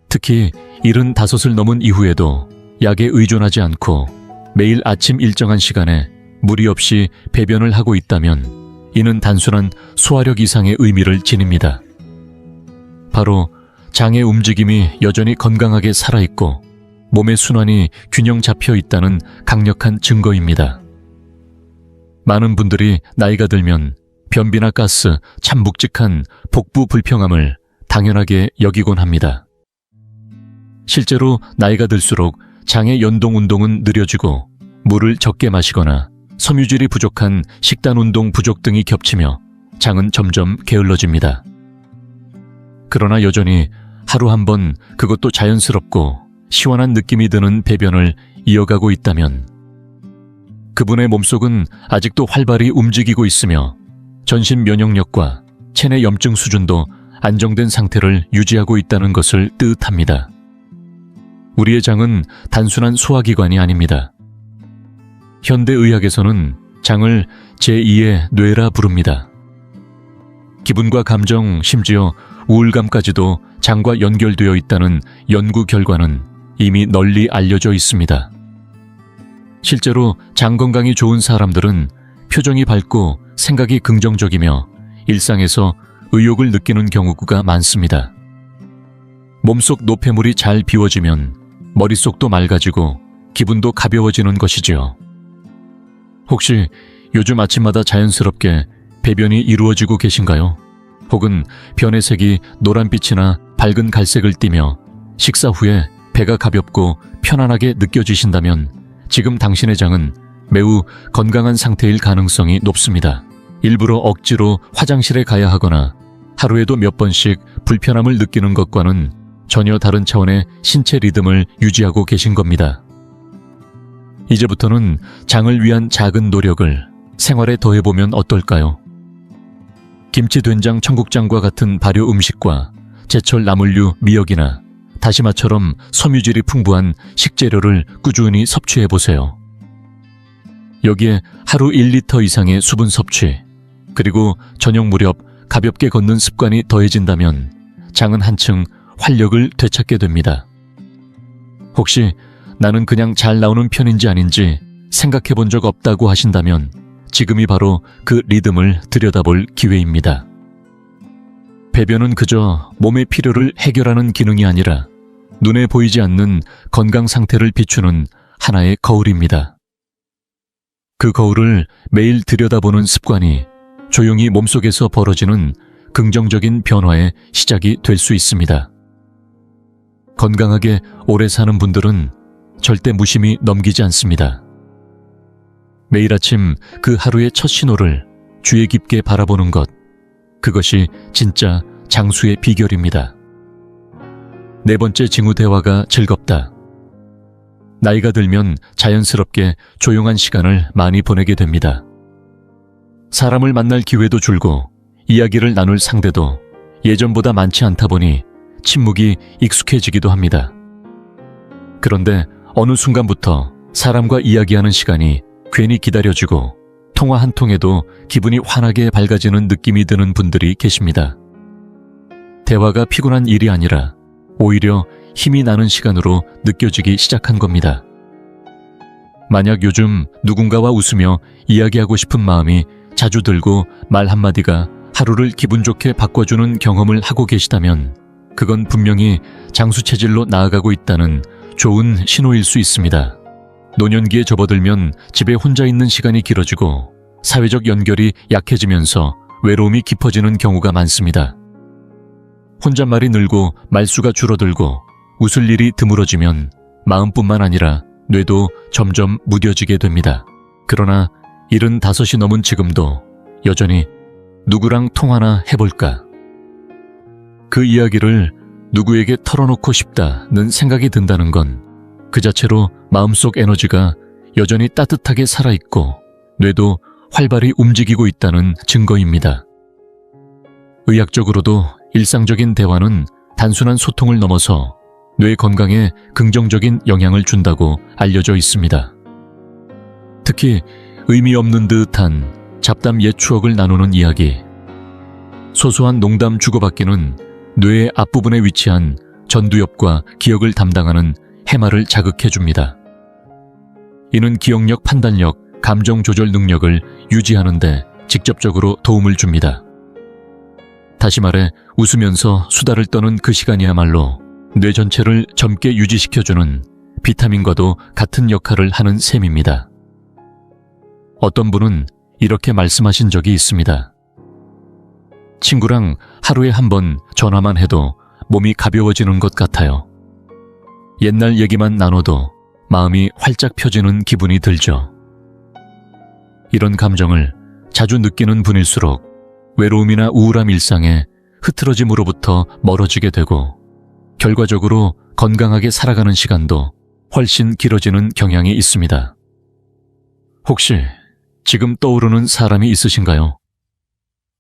특히 75을 넘은 이후에도 약에 의존하지 않고 매일 아침 일정한 시간에 무리 없이 배변을 하고 있다면 이는 단순한 소화력 이상의 의미를 지닙니다. 바로 장의 움직임이 여전히 건강하게 살아있고 몸의 순환이 균형 잡혀 있다는 강력한 증거입니다. 많은 분들이 나이가 들면 변비나 가스, 참 묵직한 복부 불평함을 당연하게 여기곤 합니다. 실제로 나이가 들수록 장의 연동 운동은 느려지고 물을 적게 마시거나 섬유질이 부족한 식단 운동 부족 등이 겹치며 장은 점점 게을러집니다. 그러나 여전히 하루 한 번 그것도 자연스럽고 시원한 느낌이 드는 배변을 이어가고 있다면 그분의 몸속은 아직도 활발히 움직이고 있으며 전신 면역력과 체내 염증 수준도 안정된 상태를 유지하고 있다는 것을 뜻합니다. 우리의 장은 단순한 소화기관이 아닙니다. 현대의학에서는 장을 제2의 뇌라 부릅니다. 기분과 감정, 심지어 우울감까지도 장과 연결되어 있다는 연구 결과는 이미 널리 알려져 있습니다. 실제로 장 건강이 좋은 사람들은 표정이 밝고 생각이 긍정적이며 일상에서 의욕을 느끼는 경우가 많습니다. 몸속 노폐물이 잘 비워지면 머릿속도 맑아지고 기분도 가벼워지는 것이지요. 혹시 요즘 아침마다 자연스럽게 배변이 이루어지고 계신가요? 혹은 변의 색이 노란빛이나 밝은 갈색을 띠며 식사 후에 배가 가볍고 편안하게 느껴지신다면 지금 당신의 장은 매우 건강한 상태일 가능성이 높습니다. 일부러 억지로 화장실에 가야 하거나 하루에도 몇 번씩 불편함을 느끼는 것과는 전혀 다른 차원의 신체 리듬을 유지하고 계신 겁니다. 이제부터는 장을 위한 작은 노력을 생활에 더해보면 어떨까요? 김치, 된장, 청국장과 같은 발효 음식과 제철 나물류, 미역이나 다시마처럼 섬유질이 풍부한 식재료를 꾸준히 섭취해보세요. 여기에 하루 1리터 이상의 수분 섭취, 그리고 저녁 무렵 가볍게 걷는 습관이 더해진다면 장은 한층 활력을 되찾게 됩니다. 혹시 나는 그냥 잘 나오는 편인지 아닌지 생각해 본 적 없다고 하신다면 지금이 바로 그 리듬을 들여다볼 기회입니다. 배변은 그저 몸의 필요를 해결하는 기능이 아니라 눈에 보이지 않는 건강 상태를 비추는 하나의 거울입니다. 그 거울을 매일 들여다보는 습관이 조용히 몸속에서 벌어지는 긍정적인 변화의 시작이 될 수 있습니다. 건강하게 오래 사는 분들은 절대 무심히 넘기지 않습니다. 매일 아침 그 하루의 첫 신호를 주의 깊게 바라보는 것, 그것이 진짜 장수의 비결입니다. 네 번째 징후, 대화가 즐겁다. 나이가 들면 자연스럽게 조용한 시간을 많이 보내게 됩니다. 사람을 만날 기회도 줄고 이야기를 나눌 상대도 예전보다 많지 않다 보니 침묵이 익숙해지기도 합니다. 그런데 어느 순간부터 사람과 이야기하는 시간이 괜히 기다려지고 통화 한 통에도 기분이 환하게 밝아지는 느낌이 드는 분들이 계십니다. 대화가 피곤한 일이 아니라 오히려 힘이 나는 시간으로 느껴지기 시작한 겁니다. 만약 요즘 누군가와 웃으며 이야기하고 싶은 마음이 자주 들고 말 한마디가 하루를 기분 좋게 바꿔주는 경험을 하고 계시다면 그건 분명히 장수체질로 나아가고 있다는 좋은 신호일 수 있습니다. 노년기에 접어들면 집에 혼자 있는 시간이 길어지고 사회적 연결이 약해지면서 외로움이 깊어지는 경우가 많습니다. 혼잣말이 늘고 말수가 줄어들고 웃을 일이 드물어지면 마음뿐만 아니라 뇌도 점점 무뎌지게 됩니다. 그러나 75이 넘은 지금도 여전히 누구랑 통화나 해볼까? 그 이야기를 누구에게 털어놓고 싶다는 생각이 든다는 건 그 자체로 마음속 에너지가 여전히 따뜻하게 살아있고 뇌도 활발히 움직이고 있다는 증거입니다. 의학적으로도 일상적인 대화는 단순한 소통을 넘어서 뇌 건강에 긍정적인 영향을 준다고 알려져 있습니다. 특히 의미 없는 듯한 잡담 옛 추억을 나누는 이야기, 소소한 농담 주고받기는 뇌의 앞부분에 위치한 전두엽과 기억을 담당하는 해마를 자극해줍니다. 이는 기억력, 판단력, 감정 조절 능력을 유지하는 데 직접적으로 도움을 줍니다. 다시 말해 웃으면서 수다를 떠는 그 시간이야말로 뇌 전체를 젊게 유지시켜주는 비타민과도 같은 역할을 하는 셈입니다. 어떤 분은 이렇게 말씀하신 적이 있습니다. 친구랑 하루에 한 번 전화만 해도 몸이 가벼워지는 것 같아요. 옛날 얘기만 나눠도 마음이 활짝 펴지는 기분이 들죠. 이런 감정을 자주 느끼는 분일수록 외로움이나 우울함 일상에 흐트러짐으로부터 멀어지게 되고 결과적으로 건강하게 살아가는 시간도 훨씬 길어지는 경향이 있습니다. 혹시 지금 떠오르는 사람이 있으신가요?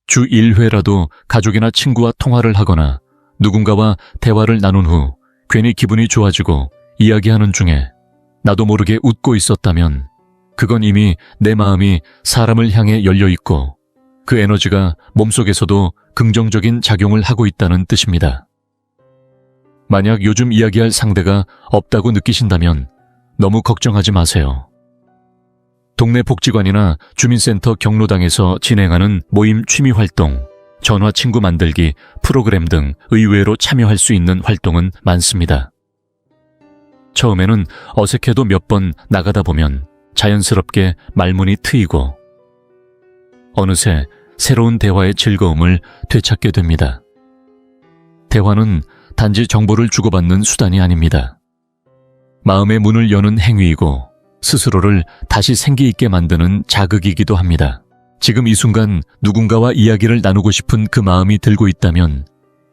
주 1회라도 가족이나 친구와 통화를 하거나 누군가와 대화를 나눈 후 괜히 기분이 좋아지고 이야기하는 중에 나도 모르게 웃고 있었다면 그건 이미 내 마음이 사람을 향해 열려 있고 그 에너지가 몸속에서도 긍정적인 작용을 하고 있다는 뜻입니다. 만약 요즘 이야기할 상대가 없다고 느끼신다면 너무 걱정하지 마세요. 동네 복지관이나 주민센터 경로당에서 진행하는 모임 취미 활동, 전화 친구 만들기, 프로그램 등 의외로 참여할 수 있는 활동은 많습니다. 처음에는 어색해도 몇 번 나가다 보면 자연스럽게 말문이 트이고 어느새 새로운 대화의 즐거움을 되찾게 됩니다. 대화는 단지 정보를 주고받는 수단이 아닙니다. 마음의 문을 여는 행위이고 스스로를 다시 생기 있게 만드는 자극이기도 합니다. 지금 이 순간 누군가와 이야기를 나누고 싶은 그 마음이 들고 있다면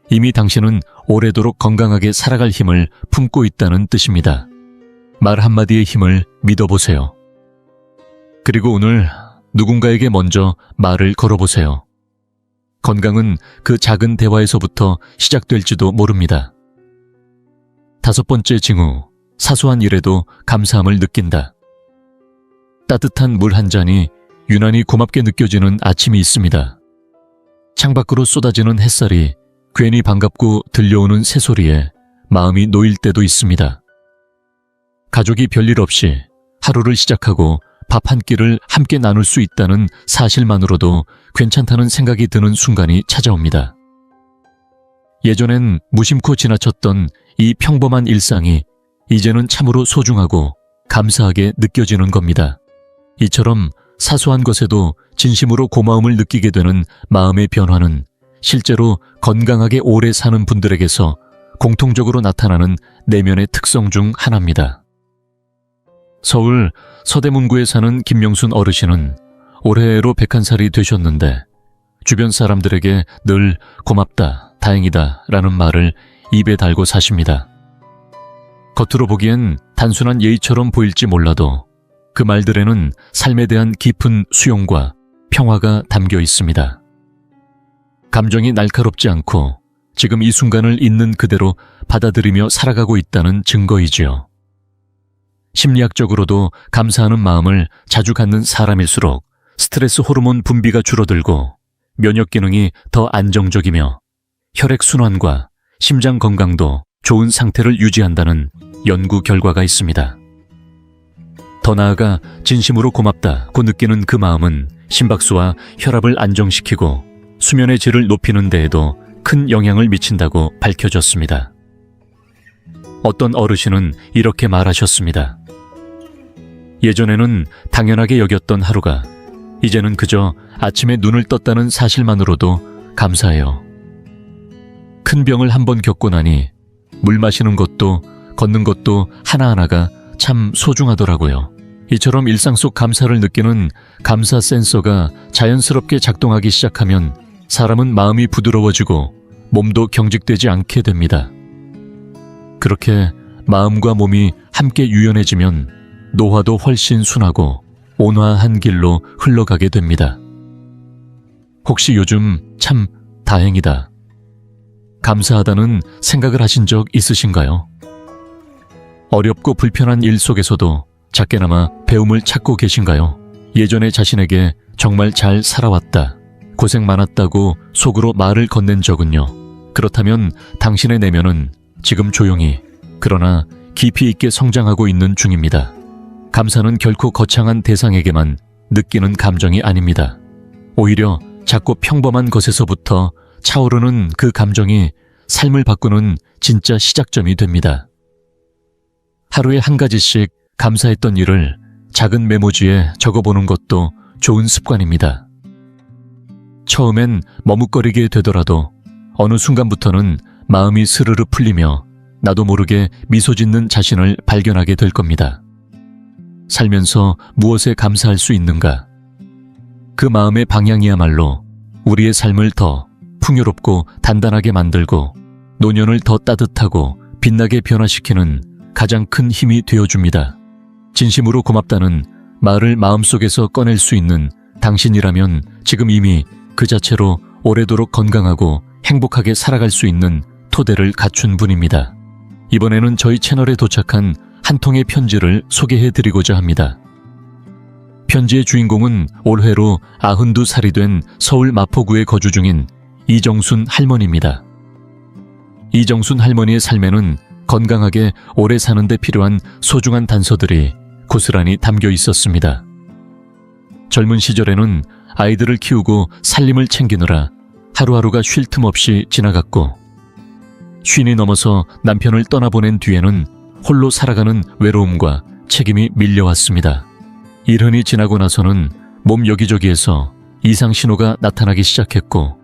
이미 당신은 오래도록 건강하게 살아갈 힘을 품고 있다는 뜻입니다. 말 한마디의 힘을 믿어보세요. 그리고 오늘 누군가에게 먼저 말을 걸어보세요. 건강은 그 작은 대화에서부터 시작될지도 모릅니다. 5번째 징후, 사소한 일에도 감사함을 느낀다. 따뜻한 물 한 잔이 유난히 고맙게 느껴지는 아침이 있습니다. 창밖으로 쏟아지는 햇살이 괜히 반갑고 들려오는 새소리에 마음이 놓일 때도 있습니다. 가족이 별일 없이 하루를 시작하고 밥 한 끼를 함께 나눌 수 있다는 사실만으로도 괜찮다는 생각이 드는 순간이 찾아옵니다. 예전엔 무심코 지나쳤던 이 평범한 일상이 이제는 참으로 소중하고 감사하게 느껴지는 겁니다. 이처럼 사소한 것에도 진심으로 고마움을 느끼게 되는 마음의 변화는 실제로 건강하게 오래 사는 분들에게서 공통적으로 나타나는 내면의 특성 중 하나입니다. 서울 서대문구에 사는 김명순 어르신은 올해로 101살이 되셨는데 주변 사람들에게 늘 고맙다, 다행이다 라는 말을 입에 달고 사십니다. 겉으로 보기엔 단순한 예의처럼 보일지 몰라도 그 말들에는 삶에 대한 깊은 수용과 평화가 담겨 있습니다. 감정이 날카롭지 않고 지금 이 순간을 있는 그대로 받아들이며 살아가고 있다는 증거이지요. 심리학적으로도 감사하는 마음을 자주 갖는 사람일수록 스트레스 호르몬 분비가 줄어들고 면역 기능이 더 안정적이며 혈액순환과 심장 건강도 좋은 상태를 유지한다는 연구 결과가 있습니다. 더 나아가 진심으로 고맙다고 느끼는 그 마음은 심박수와 혈압을 안정시키고 수면의 질을 높이는 데에도 큰 영향을 미친다고 밝혀졌습니다. 어떤 어르신은 이렇게 말하셨습니다. 예전에는 당연하게 여겼던 하루가 이제는 그저 아침에 눈을 떴다는 사실만으로도 감사해요. 큰 병을 한번 겪고 나니 물 마시는 것도 걷는 것도 하나하나가 참 소중하더라고요. 이처럼 일상 속 감사를 느끼는 감사 센서가 자연스럽게 작동하기 시작하면 사람은 마음이 부드러워지고 몸도 경직되지 않게 됩니다. 그렇게 마음과 몸이 함께 유연해지면 노화도 훨씬 순하고 온화한 길로 흘러가게 됩니다. 혹시 요즘 참 다행이다, 감사하다는 생각을 하신 적 있으신가요? 어렵고 불편한 일 속에서도 작게나마 배움을 찾고 계신가요? 예전에 자신에게 정말 잘 살아왔다, 고생 많았다고 속으로 말을 건넨 적은요? 그렇다면 당신의 내면은 지금 조용히 그러나 깊이 있게 성장하고 있는 중입니다. 감사는 결코 거창한 대상에게만 느끼는 감정이 아닙니다. 오히려 작고 평범한 것에서부터 차오르는 그 감정이 삶을 바꾸는 진짜 시작점이 됩니다. 하루에 한 가지씩 감사했던 일을 작은 메모지에 적어보는 것도 좋은 습관입니다. 처음엔 머뭇거리게 되더라도 어느 순간부터는 마음이 스르르 풀리며 나도 모르게 미소 짓는 자신을 발견하게 될 겁니다. 살면서 무엇에 감사할 수 있는가? 그 마음의 방향이야말로 우리의 삶을 더 풍요롭고 단단하게 만들고 노년을 더 따뜻하고 빛나게 변화시키는 가장 큰 힘이 되어줍니다. 진심으로 고맙다는 말을 마음속에서 꺼낼 수 있는 당신이라면 지금 이미 그 자체로 오래도록 건강하고 행복하게 살아갈 수 있는 토대를 갖춘 분입니다. 이번에는 저희 채널에 도착한 한 통의 편지를 소개해드리고자 합니다. 편지의 주인공은 올해로 92살이 된 서울 마포구에 거주 중인 이정순 할머니입니다. 이정순 할머니의 삶에는 건강하게 오래 사는 데 필요한 소중한 단서들이 고스란히 담겨 있었습니다. 젊은 시절에는 아이들을 키우고 살림을 챙기느라 하루하루가 쉴 틈 없이 지나갔고, 쉰이 넘어서 남편을 떠나보낸 뒤에는 홀로 살아가는 외로움과 책임이 밀려왔습니다. 일흔이 지나고 나서는 몸 여기저기에서 이상 신호가 나타나기 시작했고,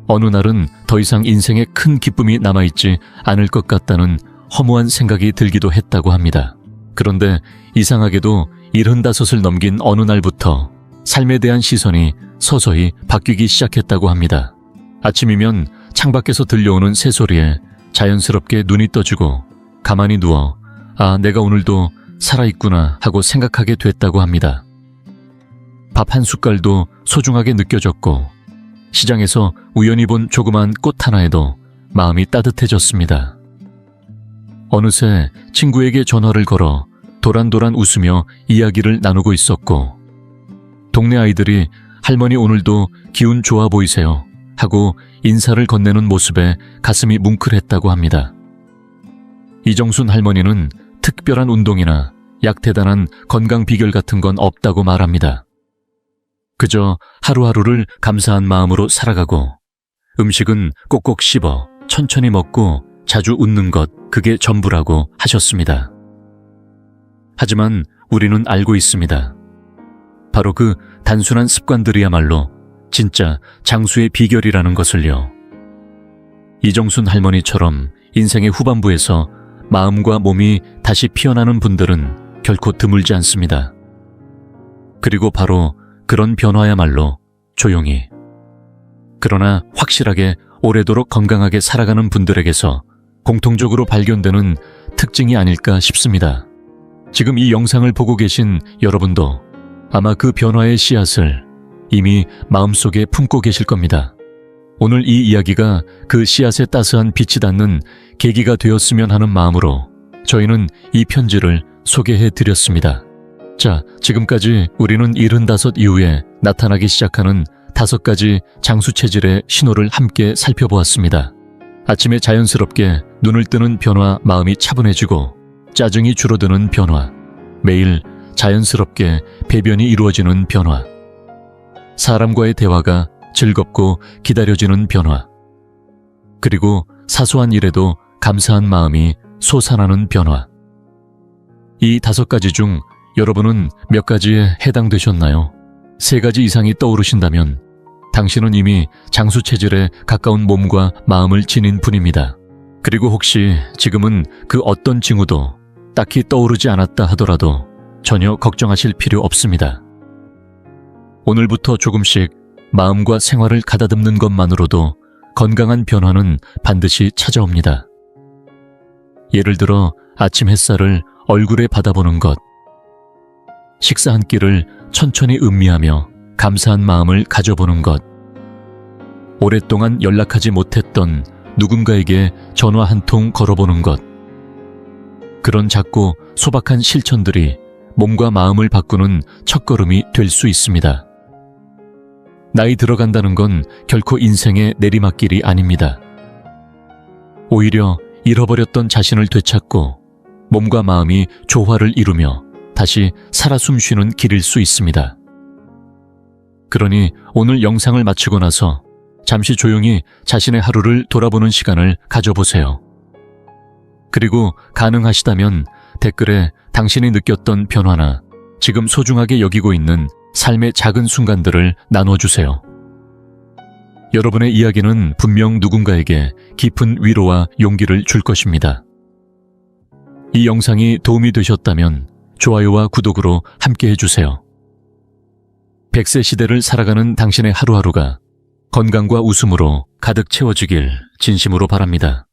어느 날은 더 이상 인생에 큰 기쁨이 남아있지 않을 것 같다는 허무한 생각이 들기도 했다고 합니다. 그런데 이상하게도 75을 넘긴 어느 날부터 삶에 대한 시선이 서서히 바뀌기 시작했다고 합니다. 아침이면 창밖에서 들려오는 새소리에 자연스럽게 눈이 떠지고 가만히 누워 내가 오늘도 살아있구나 하고 생각하게 됐다고 합니다. 밥 한 숟갈도 소중하게 느껴졌고, 시장에서 우연히 본 조그만 꽃 하나에도 마음이 따뜻해졌습니다. 어느새 친구에게 전화를 걸어 도란도란 웃으며 이야기를 나누고 있었고, 동네 아이들이 할머니 오늘도 기운 좋아 보이세요 하고 인사를 건네는 모습에 가슴이 뭉클했다고 합니다. 이정순 할머니는 특별한 운동이나 약대단한 건강 비결 같은 건 없다고 말합니다. 그저 하루하루를 감사한 마음으로 살아가고, 음식은 꼭꼭 씹어 천천히 먹고 자주 웃는 것, 그게 전부라고 하셨습니다. 하지만 우리는 알고 있습니다. 바로 그 단순한 습관들이야말로 진짜 장수의 비결이라는 것을요. 이정순 할머니처럼 인생의 후반부에서 마음과 몸이 다시 피어나는 분들은 결코 드물지 않습니다. 그리고 바로 그런 변화야말로 조용히, 그러나 확실하게 오래도록 건강하게 살아가는 분들에게서 공통적으로 발견되는 특징이 아닐까 싶습니다. 지금 이 영상을 보고 계신 여러분도 아마 그 변화의 씨앗을 이미 마음속에 품고 계실 겁니다. 오늘 이 이야기가 그 씨앗에 따스한 빛이 닿는 계기가 되었으면 하는 마음으로 저희는 이 편지를 소개해 드렸습니다. 자, 지금까지 우리는 75 이후에 나타나기 시작하는 5가지 장수 체질의 신호를 함께 살펴보았습니다. 아침에 자연스럽게 눈을 뜨는 변화, 마음이 차분해지고 짜증이 줄어드는 변화, 매일 자연스럽게 배변이 이루어지는 변화. 사람과의 대화가 즐겁고 기다려지는 변화. 그리고 사소한 일에도 감사한 마음이 솟아나는 변화. 이 5가지 중 여러분은 몇 가지에 해당되셨나요? 3가지 이상이 떠오르신다면 당신은 이미 장수 체질에 가까운 몸과 마음을 지닌 분입니다. 그리고 혹시 지금은 그 어떤 징후도 딱히 떠오르지 않았다 하더라도 전혀 걱정하실 필요 없습니다. 오늘부터 조금씩 마음과 생활을 가다듬는 것만으로도 건강한 변화는 반드시 찾아옵니다. 예를 들어 아침 햇살을 얼굴에 받아보는 것, 식사 한 끼를 천천히 음미하며 감사한 마음을 가져보는 것, 오랫동안 연락하지 못했던 누군가에게 전화 한 통 걸어보는 것. 그런 작고 소박한 실천들이 몸과 마음을 바꾸는 첫걸음이 될 수 있습니다. 나이 들어간다는 건 결코 인생의 내리막길이 아닙니다. 오히려 잃어버렸던 자신을 되찾고 몸과 마음이 조화를 이루며 다시 살아 숨쉬는 길일 수 있습니다. 그러니 오늘 영상을 마치고 나서 잠시 조용히 자신의 하루를 돌아보는 시간을 가져보세요. 그리고 가능하시다면 댓글에 당신이 느꼈던 변화나 지금 소중하게 여기고 있는 삶의 작은 순간들을 나눠주세요. 여러분의 이야기는 분명 누군가에게 깊은 위로와 용기를 줄 것입니다. 이 영상이 도움이 되셨다면 좋아요와 구독으로 함께 해주세요. 100세 시대를 살아가는 당신의 하루하루가 건강과 웃음으로 가득 채워지길 진심으로 바랍니다.